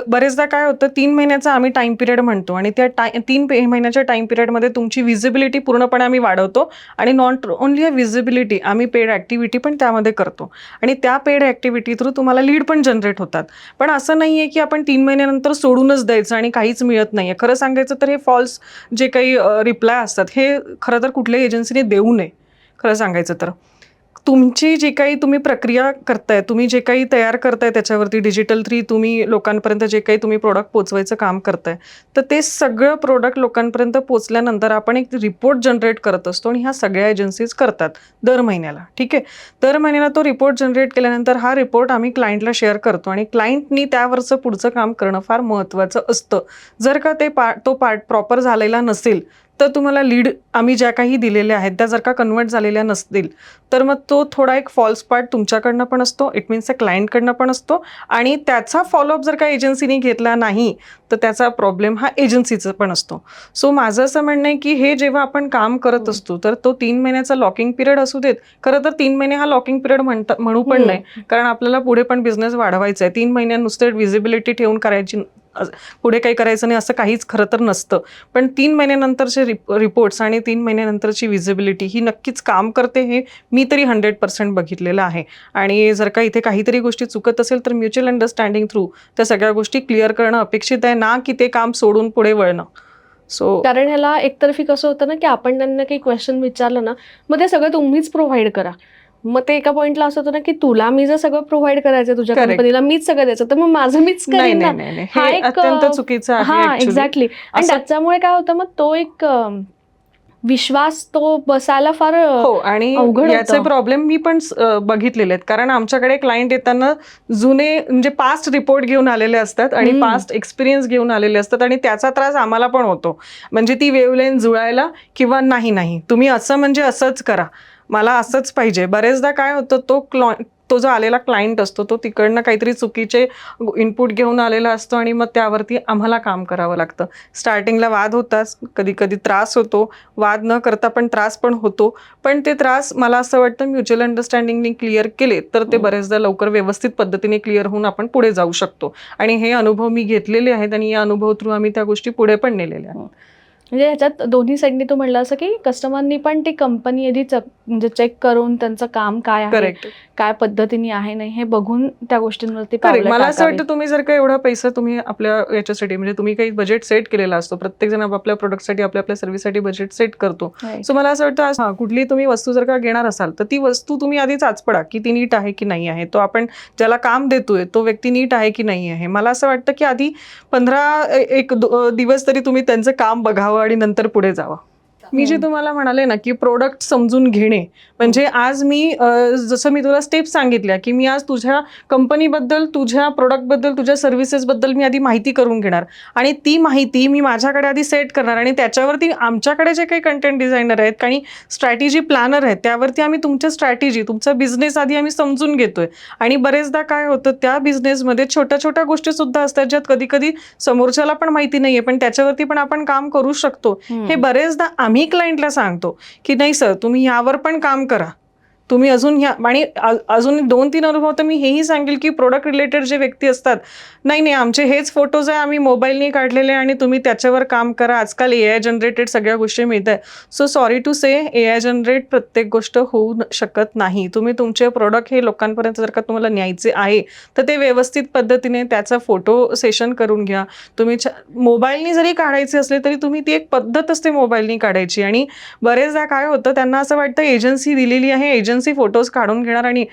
बरेचदा काय होतं 3 महिन्याचा आम्ही टाइम पिरियड म्हणतो आणि त्या 3 महिन्याच्या टाइम पिरियडमध्ये तुमची विजिबिलिटी पूर्णपणे आम्ही वाढवतो आणि नॉट ओनली अ विजिबिलिटी, आम्ही पेड ॲक्टिव्हिटी पण त्यामध्ये करतो आणि त्या पेड ॲक्टिव्हिटी थ्रू तुम्हाला लीड पण जनरेट होतात. पण असं नाही आहे की आपण 3 महिन्यानंतर सोडूनच द्यायचं आणि काहीच मिळत नाही आहे. खरं सांगायचं तर हे फॉल्स जे काही रिप्लाय असतात हे खरं तर कुठल्याही एजन्सीने देऊ नये. खरं सांगायचं तर तुमची जी काही तुम्ही प्रक्रिया करताय, तुम्ही जे काही तयार करताय त्याच्यावरती डिजिटल थ्री तुम्ही लोकांपर्यंत जे काही तुम्ही प्रोडक्ट पोचवायचं काम करताय, तर ते सगळं प्रोडक्ट लोकांपर्यंत पोचल्यानंतर आपण एक रिपोर्ट जनरेट करत असतो आणि ह्या सगळ्या एजन्सीज करतात दर महिन्याला. ठीक आहे, दर महिन्याला तो रिपोर्ट जनरेट केल्यानंतर हा रिपोर्ट आम्ही क्लायंटला शेअर करतो आणि क्लायंटनी त्यावरचं पुढचं काम करणं फार महत्त्वाचं असतं. जर का तो पार्ट प्रॉपर झालेला नसेल तर तुम्हाला लीड आम्ही ज्या काही दिलेल्या आहेत त्या जर का कन्वर्ट झालेल्या नसतील तर मग तो थोडा एक फॉल्स पार्ट तुमच्याकडनं पण असतो, इट मीन्स त्या क्लायंटकडनं पण असतो आणि त्याचा फॉलोअप जर का एजन्सीने घेतला नाही तर त्याचा प्रॉब्लेम हा एजन्सीचा पण असतो. सो माझं असं म्हणणं आहे की हे जेव्हा आपण काम करत असतो तर तो 3 महिन्याचा लॉकिंग पिरियड असू देत. खरं तर 3 महिने हा लॉकिंग पिरियड म्हणू पण नाही, कारण आपल्याला पुढे पण बिझनेस वाढवायचा आहे. 3 महिन्यात नुसते विजिबिलिटी ठेवून करायची, पुढे काही करायचं नाही असं काहीच खरं तर नसतं. पण 3 महिन्यानंतरचे रिपोर्ट्स आणि 3 महिन्यानंतरची विजिबिलिटी ही नक्कीच काम करते, हे मी तरी 100% बघितलेलं आहे. आणि जर का इथे काहीतरी गोष्टी चुकत असेल तर म्युच्युअल अंडरस्टँडिंग थ्रू त्या सगळ्या गोष्टी क्लिअर करणं अपेक्षित आहे, ना की ते काम सोडून पुढे वळणं. सो कारण ह्याला एकतर्फी कसं होतं ना की आपण त्यांना काही क्वेश्चन विचारलं ना, मग ते सगळं तुम्हीच प्रोव्हाइड करा. मग ते एका पॉइंटला असं होतं ना की तुला मी जर सगळं प्रोव्हाइड करायचं तुझ्या Correct. कंपनीला, मीच सगळं द्यायचं, तर मग माझं मीच नाही करेन ना. नाही नाही, हा हे एक अत्यंत चुकीचं आहे हा actually. एक्झॅक्टली. आणि असं- त्याच्यामुळे काय होतं, मग तो एक विश्वास तो बसायला फार हो, आणि अवघड याचे होतं. प्रॉब्लेम मी पण बघितलेले आहेत. कारण आमच्याकडे क्लायंट येताना जुने म्हणजे पास्ट रिपोर्ट घेऊन आलेले असतात आणि पास्ट एक्सपिरियन्स घेऊन आलेले असतात आणि त्याचा त्रास आम्हाला पण होतो. म्हणजे ती वेवलेन जुळायला किंवा नाही तुम्ही असं म्हणजे असंच करा, मला असंच पाहिजे. बरेचदा काय होतं, तो जो आलेला क्लायंट असतो तो तिकडनं काहीतरी चुकीचे इनपुट घेऊन आलेला असतो आणि मग त्यावरती आम्हाला काम करावं लागतं. स्टार्टिंगला वाद होताच, कधी कधी त्रास होतो, वाद न करता पण त्रास पण होतो. पण ते त्रास मला असं वाटतं म्युच्युअल अंडरस्टँडिंगने क्लिअर केले तर ते बरेचदा लवकर व्यवस्थित पद्धतीने क्लिअर होऊन आपण पुढे जाऊ शकतो. आणि हे अनुभव मी घेतलेले आहेत आणि या अनुभव थ्रू आम्ही त्या गोष्टी पुढे पण नेलेल्या आहेत. म्हणजे ह्याच्यात दोन्ही साईडनी तू म्हणलं असं की कस्टमरनी पण ती कंपनी आधी म्हणजे चेक करून त्यांचं काम काय आहे, करेक्ट काय पद्धतीने आहे नाही हे बघून त्या गोष्टींवरती करेक्ट. पावलं मला असं टाकावी. वाटतं तुम्ही जर का एवढा पैसा तुम्ही आपल्या याच्यासाठी म्हणजे तुम्ही काही बजेट सेट केलेला असतो, प्रत्येक जण आपल्या प्रोडक्टसाठी आपल्या सर्व्हिससाठी बजेट सेट करतो. Right. सो मला असं वाटतं आज कुठली तुम्ही वस्तू जर का घेणार असाल तर ती वस्तू तुम्ही आधी चाचपडा की ती नीट आहे की नाही आहे, तो आपण ज्याला काम देतोय तो व्यक्ती नीट आहे की नाही आहे. मला असं वाटतं की आधी 15 दिवस तरी तुम्ही त्यांचं काम बघावं आणि नंतर पुढे जावं. मी जे तुम्हाला म्हणाले ना की प्रोडक्ट समजून घेणे, म्हणजे आज मी जसं मी तुला स्टेप्स सांगितल्या की मी आज तुझ्या कंपनीबद्दल, तुझ्या प्रोडक्टबद्दल, तुझ्या सर्व्हिसेसबद्दल मी आधी माहिती करून घेणार आणि ती माहिती मी माझ्याकडे आधी सेट करणार आणि त्याच्यावरती आमच्याकडे जे काही कंटेंट डिझायनर आहेत, काही स्ट्रॅटेजी प्लॅनर आहेत, त्यावरती आम्ही तुमच्या स्ट्रॅटेजी, तुमचा बिझनेस आधी आम्ही समजून घेतोय. आणि बरेचदा काय होतं, त्या बिझनेसमध्ये छोट्या छोट्या गोष्टी सुद्धा असतात ज्यात कधी कधी समोरच्याला पण माहिती नाहीये पण त्याच्यावरती पण आपण काम करू शकतो. हे बरेचदा आम्ही क्लायंटला सांगतो की नाही सर, तुम्ही यावर पण काम करा, तुम्ही अजून ह्या. आणि अजून 2-3 अनुभव तर मी हेही सांगेल की प्रोडक्ट रिलेटेड जे व्यक्ती असतात, नाही आमचे हेच फोटोज आहे, आम्ही मोबाईलने काढलेले आणि तुम्ही त्याच्यावर काम करा. आजकाल AI जनरेटेड सगळ्या गोष्टी मिळत आहे. So sorry to say, AI generate प्रत्येक गोष्ट होऊ शकत नाही. तुम्ही तुमचे प्रोडक्ट हे लोकांपर्यंत जर का तुम्हाला न्यायचे आहे तर ते व्यवस्थित पद्धतीने त्याचा फोटो सेशन करून घ्या. तुम्ही मोबाईलनी जरी काढायचे असले तरी तुम्ही ती एक पद्धत असते मोबाईलनी काढायची. आणि बरेचदा काय होतं, त्यांना असं वाटतं एजन्सी दिलेली आहे, एजन्सी फोटोज काढून घेणार आणि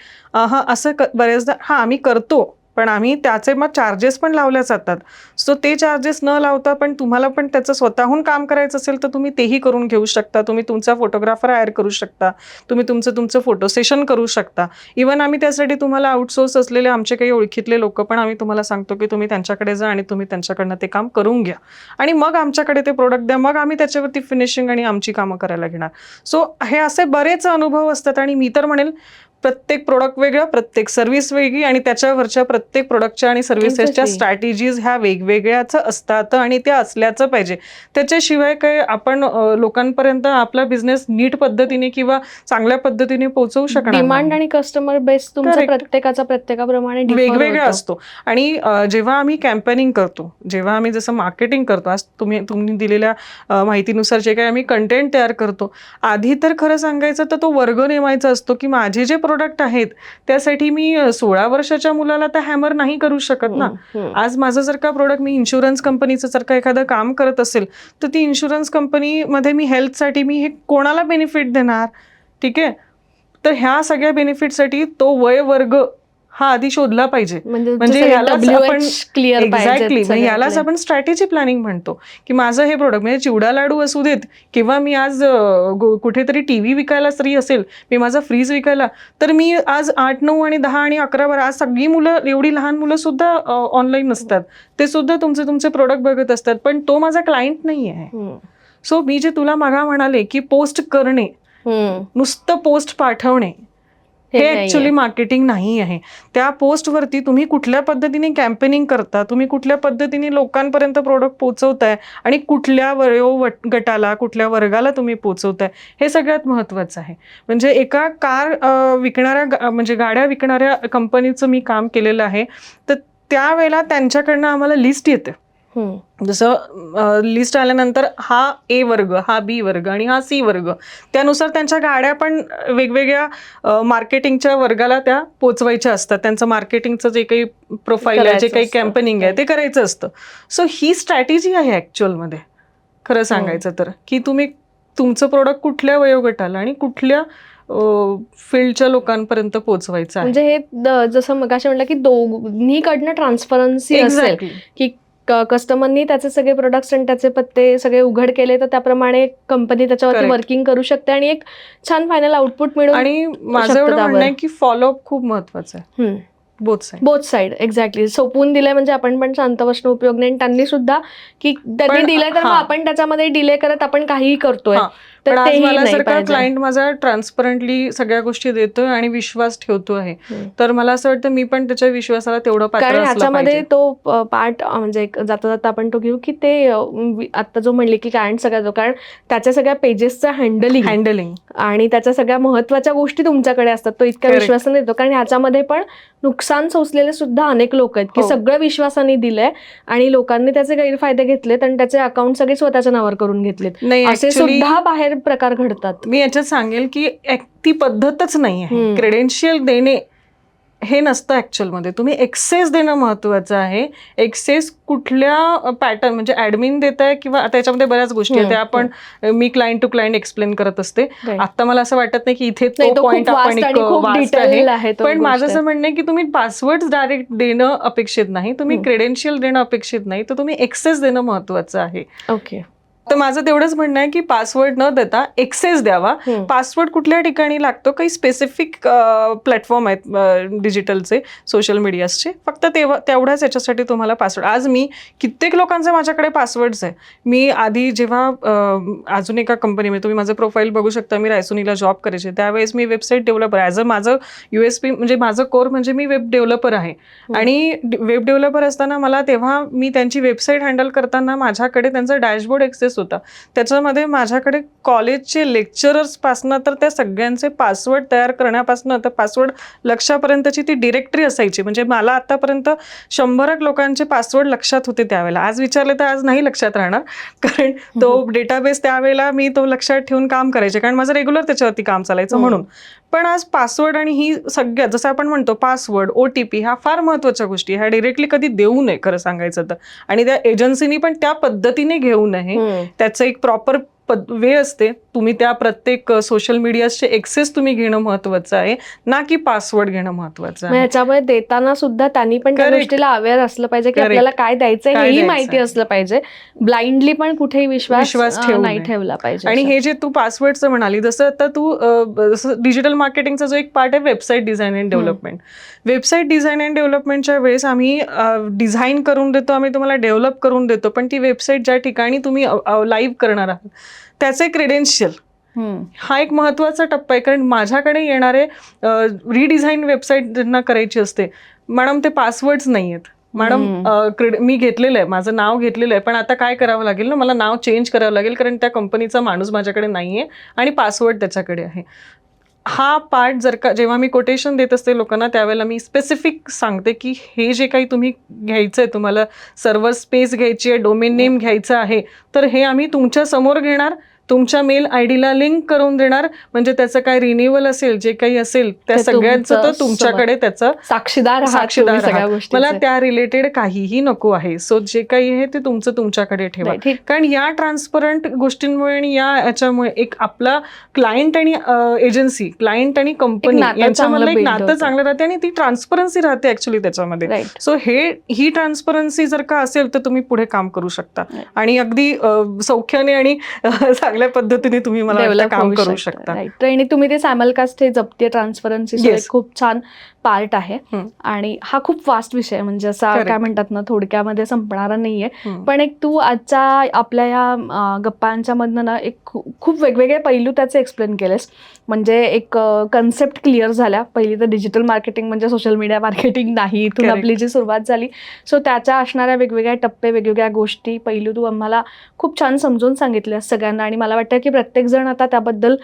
असं बरेचदा आम्ही करतो पण आम्ही त्याचे मग चार्जेस पण लावल्या जातात. सो ते चार्जेस न लावता पण तुम्हाला पण त्याचं स्वतःहून काम करायचं असेल तर तुम्ही तेही करून घेऊ शकता. तुम्ही तुमचा फोटोग्राफर हायर करू शकता, तुम्ही तुमचं फोटो सेशन करू शकता. इवन आम्ही त्यासाठी तुम्हाला आउटसोर्स असलेले आमचे काही ओळखीतले लोक पण आम्ही तुम्हाला सांगतो की तुम्ही त्यांच्याकडे जा आणि तुम्ही त्यांच्याकडनं ते काम करून घ्या आणि मग आमच्याकडे ते प्रोडक्ट द्या, मग आम्ही त्याच्यावरती फिनिशिंग आणि आमची कामं करायला घेणार. सो हे असे बरेच अनुभव असतात आणि मी तर म्हणेल प्रत्येक प्रोडक्ट वेगळं, प्रत्येक सर्व्हिस वेगळी आणि त्याच्यावरच्या प्रत्येक प्रोडक्टच्या आणि सर्व्हिसेसच्या स्ट्रॅटेजीज ह्या वेगवेगळ्याच असतात आणि त्या असल्याचं पाहिजे. त्याच्याशिवाय काय आपण लोकांपर्यंत आपला बिझनेस नीट पद्धतीने किंवा चांगल्या पद्धतीने पोहोचवू शकणार डिमांड आणि कस्टमर बेस तुमचा प्रत्येकाचा प्रत्येकाप्रमाणे वेगवेगळा असतो. आणि जेव्हा आम्ही कॅम्पेनिंग करतो, जेव्हा आम्ही जसं मार्केटिंग करतो, आज तुम्ही दिलेल्या माहितीनुसार जे काही आम्ही कंटेंट तयार करतो, आधी तर खरं सांगायचं तर तो वर्ग नेमायचा असतो की माझे जे प्रोडक्ट आहेत त्यासाठी मी 16 वर्षाच्या मुलाला तर हॅमर नाही करू शकत ना. आज माझं जर का प्रोडक्ट, मी इन्शुरन्स कंपनीचं जर का एखादं काम करत असेल तर ती इन्शुरन्स कंपनीमध्ये मी हेल्थसाठी मी हे कोणाला बेनिफिट देणार? ठीक आहे, तर ह्या सगळ्या बेनिफिटसाठी तो वयवर्ग हा आधी शोधला पाहिजे. म्हणजे यालाच आपण क्लिअर एक्झॅक्टली म्हणजे यालाच आपण स्ट्रॅटेजी प्लॅनिंग म्हणतो, की माझं हे प्रोडक्ट म्हणजे चिवडा लाडू असू देत किंवा मी आज कुठेतरी टीव्ही विकायला तरी असेल, मी माझा फ्रीज विकायला, तर मी आज 8, 9 आणि 10 आणि 11, 12 आज सगळी मुलं, एवढी लहान मुलं सुद्धा ऑनलाईन असतात, ते सुद्धा तुमचे प्रोडक्ट बघत असतात, पण तो माझा क्लायंट नाही आहे. सो मी जे तुला मागा म्हणाले की पोस्ट करणे, नुसतं पोस्ट पाठवणे हे ऍक्च्युअली मार्केटिंग नाही आहे. त्या पोस्टवरती तुम्ही कुठल्या पद्धतीने कॅम्पेनिंग करता, तुम्ही कुठल्या पद्धतीने लोकांपर्यंत प्रोडक्ट पोहोचवताय आणि कुठल्या गटाला, कुठल्या वर्गाला तुम्ही पोहोचवताय, हे सगळ्यात महत्त्वाचं आहे. म्हणजे एका कार विकणाऱ्या म्हणजे गाड्या विकणाऱ्या कंपनीचं मी काम केलेलं आहे, तर त्यावेळेला त्यांच्याकडनं आम्हाला लिस्ट येते. जसं लिस्ट आल्यानंतर हा A वर्ग, हा B वर्ग आणि हा C वर्ग, त्यानुसार त्यांच्या गाड्या पण वेगवेगळ्या मार्केटिंगच्या वर्गाला त्या पोचवायच्या असतात. त्यांचं मार्केटिंगचं जे काही प्रोफाईल आहे, जे काही कॅम्पेनिंग आहे ते करायचं असतं. सो ही स्ट्रॅटेजी आहे ॲक्च्युअलमध्ये खरं सांगायचं तर, की तुम्ही तुमचं प्रोडक्ट कुठल्या वयोगटाला आणि कुठल्या फील्डच्या लोकांपर्यंत पोहोचवायचं आहे. म्हणजे हे जसं मगाशी म्हटलं की दोन्हीकडनं ट्रान्सपरन्सी असेल, की कस्टमरनी त्याचे सगळे प्रोडक्ट्स आणि त्याचे पत्ते सगळे उघड केले तर त्याप्रमाणे कंपनी त्याच्यावरती वर्किंग करू शकते आणि एक छान फायनल आउटपुट मिळून. आणि माझं एवढं म्हणणं आहे की फॉलोअप खूप महत्वाचं आहे. Both side exactly. सोपून दिलंय म्हणजे आपण पण शांत बसणं उपयोग नाही. त्यांनी सुद्धा की त्यांनी दिलंय तर मग आपण त्याच्यामध्ये डिले करत आपण काहीही करतोय, तर मला सारखा क्लायंट माझा ट्रान्सपरंटली सगळ्या गोष्टी देतोय आणि विश्वास ठेवतो आहे, तर मला असं वाटतं मी पण त्याच्या विश्वासाला तेवढं पात्र असलं पाहिजे. कारण ह्याच्यामध्ये तो पार्ट म्हणजे जाता जाता आपण तो घेऊ की ते आता जो म्हणले की क्लायंट सगळ्या जो, कारण त्याच्या सगळ्या पेजेसचं हँडलिंग आणि त्याच्या सगळ्या महत्वाच्या गोष्टी तुमच्याकडे असतात, तो इतक्या विश्वासाने देतो. कारण ह्याच्यामध्ये पण नुकसान सोसलेले सुद्धा अनेक लोक आहेत की सगळं विश्वासाने दिलंय आणि लोकांनी त्याचे गैरफायदे घेतलेत आणि त्याचे अकाउंट सगळे स्वतःच्या नावावर करून घेतलेत. असे सुद्धा बाहेर प्रकार घडतात. मी याच्यात सांगेल की ती पद्धतच नाही आहे. क्रेडेन्शियल देणे हे नसतं ऍक्च्युअलमध्ये. तुम्ही एक्सेस देणं महत्वाचं आहे. एक्सेस कुठल्या पॅटर्न म्हणजे ऍडमिन देताय किंवा त्याच्यामध्ये बऱ्याच गोष्टी आहेत, त्या आपण मी क्लायंट टू क्लायंट एक्सप्लेन करत असते. आता मला असं वाटत नाही की इथे तो पॉईंट आपण वास्ट आहे, पण माझं असं म्हणणं आहे की तुम्ही पासवर्ड डायरेक्ट देणं अपेक्षित नाही, तुम्ही क्रेडेन्शियल देणं अपेक्षित नाही, तर तुम्ही एक्सेस देणं महत्वाचं आहे. ओके. तर माझं तेवढंच म्हणणं आहे की पासवर्ड न देता एक्सेस द्यावा. पासवर्ड कुठल्या ठिकाणी लागतो, काही स्पेसिफिक प्लॅटफॉर्म आहेत डिजिटलचे, सोशल मीडियाचे, फक्त तेवढ्याच याच्यासाठी तुम्हाला पासवर्ड. आज मी कित्येक लोकांचे माझ्याकडे पासवर्ड्स आहे. मी आधी जेव्हा अजून एका कंपनीमध्ये, तुम्ही माझं प्रोफाईल बघू शकता, मी रायसोनीला जॉब करायचे, त्यावेळेस मी वेबसाईट डेव्हलपर ॲज अ माझं USP म्हणजे माझं कोर म्हणजे मी वेब डेव्हलपर आहे. आणि वेब डेव्हलपर असताना मला तेव्हा मी त्यांची वेबसाईट हँडल करताना माझ्याकडे त्यांचा डॅशबोर्ड एक्सेस होता. त्याच्यामध्ये माझ्याकडे कॉलेजचे लेक्चरर्स पासनं तर त्या सगळ्यांचे पासवर्ड तयार करण्यापासून तर पासवर्ड लक्षापर्यंतची ती डिरेक्टरी असायची. म्हणजे मला आतापर्यंत 100 लोकांचे पासवर्ड लक्षात होते त्यावेळेला. आज विचारले तर आज नाही लक्षात राहणार, कारण तो डेटाबेस त्यावेळेला मी तो लक्षात ठेवून काम करायचे, कारण माझं रेग्युलर त्याच्यावरती काम चालायचं म्हणून. पण आज पासवर्ड आणि ही सगळ्यात, जसं आपण म्हणतो पासवर्ड, OTP, ह्या फार महत्त्वाच्या गोष्टी, ह्या डिरेक्टली कधी देऊ नये खरं सांगायचं तर. आणि त्या एजन्सीनी पण त्या पद्धतीने घेऊ नये. त्याचं एक प्रॉपर वे असते. तुम्ही त्या प्रत्येक सोशल मीडियाचे एक्सेस तुम्ही घेणं महत्वाचं आहे, ना की पासवर्ड घेणं महत्वाचं आहे. ह्याच्यामुळे देताना सुद्धा त्यांनी पण त्या गोष्टीला अवेअर असलं पाहिजे की आपल्याला काय द्यायचंय हेही माहिती असलं पाहिजे. ब्लाइंडली पण कुठेही विश्वास नाही ठेवला पाहिजे. आणि हे जे तू पासवर्डचं म्हणाली, जसं आता तू डिजिटल मार्केटिंगचा जो एक पार्ट आहे website design and development. Website design and डेव्हलपमेंटच्या वेळेस आम्ही डिझाईन करून देतो, आम्ही तुम्हाला डेव्हलप करून देतो, पण ती वेबसाईट ज्या ठिकाणी तुम्ही लाईव्ह करणार आहात त्याचे क्रेडेन्शियल हा एक महत्त्वाचा टप्पा आहे. कारण माझ्याकडे येणारे रिडिझाईन वेबसाईट ज्यांना करायची असते, मॅडम ते पासवर्ड्स नाही आहेत. मॅडम मी घेतलेलं आहे, माझं नाव घेतलेलं आहे, पण आता काय करावं लागेल ना, मला नाव चेंज करावं लागेल, कारण त्या कंपनीचा माणूस माझ्याकडे नाही आहे आणि पासवर्ड त्याच्याकडे आहे. हा पार्ट जर का जेव्हा मी कोटेशन देत असते लोकांना, त्यावेळेला मी स्पेसिफिक सांगते की हे जे काही तुम्ही घ्यायचं आहे, तुम्हाला सर्व्हर स्पेस घ्यायची आहे, डोमेन नेम घ्यायचं आहे, तर हे आम्ही तुमच्या समोर घेणार, तुमच्या मेल आय डीला लिंक करून देणार, म्हणजे त्याचं काय रिन्युअल असेल, जे काही असेल त्या ते सगळ्यांचं तुमचं तर तुमच्याकडे त्याचं साक्षीदार आहात साक्षीदार तुम्ही सगळ्या आहात. गोष्टी मला त्या रिलेटेड काहीही नको आहे. सो जे काही आहे ते तुमचं तुमच्याकडे ठेवा. कारण या ट्रान्सपरंट गोष्टींमुळे आणि या याच्यामुळे एक आपला क्लायंट आणि एजन्सी, क्लायंट आणि कंपनी यांच्यामधलं एक नातं चांगलं राहते आणि ती ट्रान्सपरन्सी राहते ऍक्च्युली त्याच्यामध्ये. सो ही ट्रान्सपरन्सी जर का असेल तर तुम्ही पुढे काम करू शकता आणि अगदी सौख्याने आणि चांगल्या पद्धतीने तुम्ही मला वाटतं काम करू शकता. आणि तुम्ही ते सॅमलकास्ट हे जपते ट्रान्सपरन्सी खूप छान पार्ट आहे आणि हा खूप फास्ट विषय म्हणजे असा काय म्हणतात ना थोडक्यामध्ये संपणारा नाहीये. पण एक तू आजच्या आपल्या या गप्पांच्या मधनं ना एक खूप वेगवेगळे पैलू त्याचे एक्सप्लेन केलेस. म्हणजे एक कन्सेप्ट क्लिअर झाल्या. पहिली तर डिजिटल मार्केटिंग म्हणजे सोशल मीडिया मार्केटिंग नाही, इथून आपली जी सुरुवात झाली. सो त्याच्या असणाऱ्या वेगवेगळ्या टप्पे, वेगवेगळ्या गोष्टी, पैलू तू आम्हाला खूप छान समजून सांगितल्यास सगळ्यांना. आणि मला वाटतं की प्रत्येक जण आता त्याबद्दल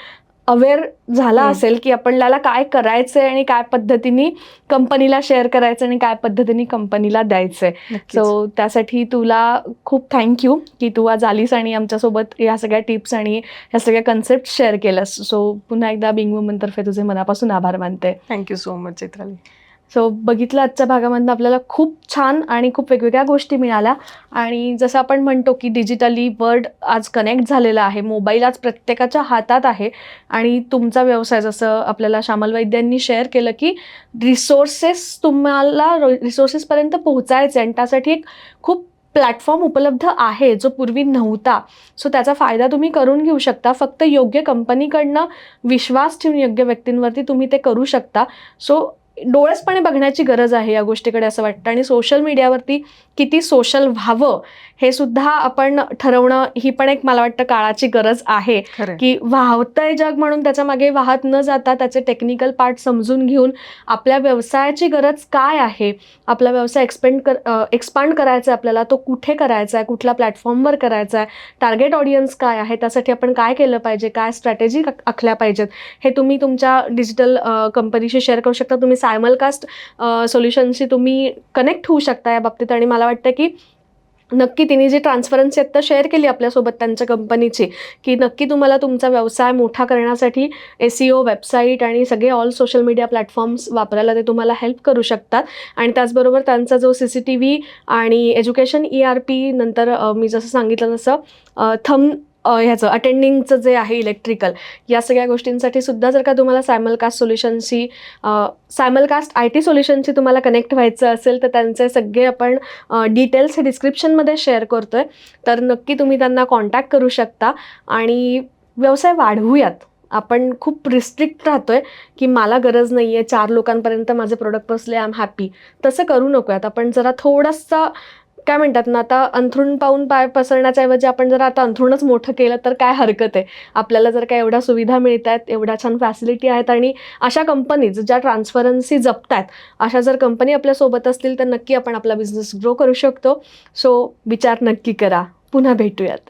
अवेअर झाला असेल की आपल्याला काय करायचंय आणि काय पद्धतीने कंपनीला शेअर करायचं आणि काय पद्धतीने कंपनीला द्यायचंय. सो त्यासाठी तुला खूप थँक्यू की तू आज आलीस आणि आमच्यासोबत या सगळ्या टिप्स आणि ह्या सगळ्या कन्सेप्ट शेअर केल्यास. सो पुन्हा एकदा बिंग वुमनतर्फे तुझे मनापासून आभार मानते. Thank you so much Chitrali. So बघितलं आजच्या भागामधनं आपल्याला खूप छान आणि खूप वेगवेगळ्या गोष्टी मिळाल्या. आणि जसं आपण म्हणतो की डिजिटली वर्ल्ड आज कनेक्ट झालेला आहे, मोबाईल आज प्रत्येकाच्या हातात आहे. आणि तुमचा व्यवसाय जसं आपल्याला श्यामल वैद्यांनी शेअर केलं की तुम्हाला रिसोर्सेसपर्यंत पोहोचायचे आणि त्यासाठी एक खूप प्लॅटफॉर्म उपलब्ध आहे जो पूर्वी नव्हता. सो त्याचा फायदा तुम्ही करून घेऊ शकता. फक्त योग्य कंपनीकडनं विश्वास ठेवून योग्य व्यक्तींवरती तुम्ही ते करू शकता. सो डोळसपणे बघण्याची गरज आहे या गोष्टीकडे असं वाटतं. आणि सोशल मीडियावरती किती सोशल व्हावं हे सुद्धा आपण ठरवणं ही पण एक मला वाटतं काळाची गरज आहे. की वाहतंय जग म्हणून त्याच्या मागे वाहत न जाता त्याचे टेक्निकल पार्ट समजून घेऊन आपल्या व्यवसायाची गरज काय आहे, आपला व्यवसाय एक्सपांड करायचा आहे आपल्याला, तो कुठे करायचा आहे, कुठल्या प्लॅटफॉर्मवर करायचा आहे, टार्गेट ऑडियन्स काय आहे, त्यासाठी आपण काय केलं पाहिजे, काय स्ट्रॅटेजी आखल्या पाहिजेत, हे तुम्ही तुमच्या डिजिटल कंपनीशी शेअर करू शकता. तुम्ही सायमलकास्ट सोल्युशनशी तुम्ही कनेक्ट होऊ शकता या बाबतीत. आणि मला वाटतं की नक्की तिने जी ट्रान्सपरन्सी आत्ता शेअर केली आपल्यासोबत त्यांच्या कंपनीची, की नक्की तुम्हाला तुमचा व्यवसाय मोठा करण्यासाठी SEO, वेबसाईट आणि सगळे ऑल सोशल मीडिया प्लॅटफॉर्म्स वापरायला ते तुम्हाला हेल्प करू शकतात. आणि त्याचबरोबर त्यांचा जो CCTV आणि एज्युकेशन ERP, नंतर मी जसं सांगितलं तसं ह्याचं अटेंडिंगचं जे आहे इलेक्ट्रिकल, या सगळ्या गोष्टींसाठी सुद्धा जर का तुम्हाला सायमलकास्ट IT सोल्युशनशी तुम्हाला कनेक्ट व्हायचं असेल तर त्यांचे सगळे आपण डिटेल्स हे डिस्क्रिप्शनमध्ये शेअर करतोय. तर नक्की तुम्ही त्यांना कॉन्टॅक्ट करू शकता आणि व्यवसाय वाढवूयात. आपण खूप रिस्ट्रिक्ट राहतोय की मला गरज नाही आहे, 4 लोकांपर्यंत माझे प्रोडक्ट पोचले, आय एम हॅपी. तसं करू नकोयात. आपण जरा थोडंसं काय म्हणतात ना, आता अंथरूण पाहून पाय पसरण्याच्या ऐवजी आपण जर आता अंथरूणच मोठं केलं तर काय हरकत आहे. आपल्याला जर काय एवढ्या सुविधा मिळत आहेत, एवढ्या छान फॅसिलिटी आहेत आणि अशा कंपनीज ज्या ट्रान्सपरन्सी जपतात, अशा जर कंपनी आपल्यासोबत असतील तर नक्की आपण आपला बिझनेस ग्रो करू शकतो. सो विचार नक्की करा. पुन्हा भेटूयात.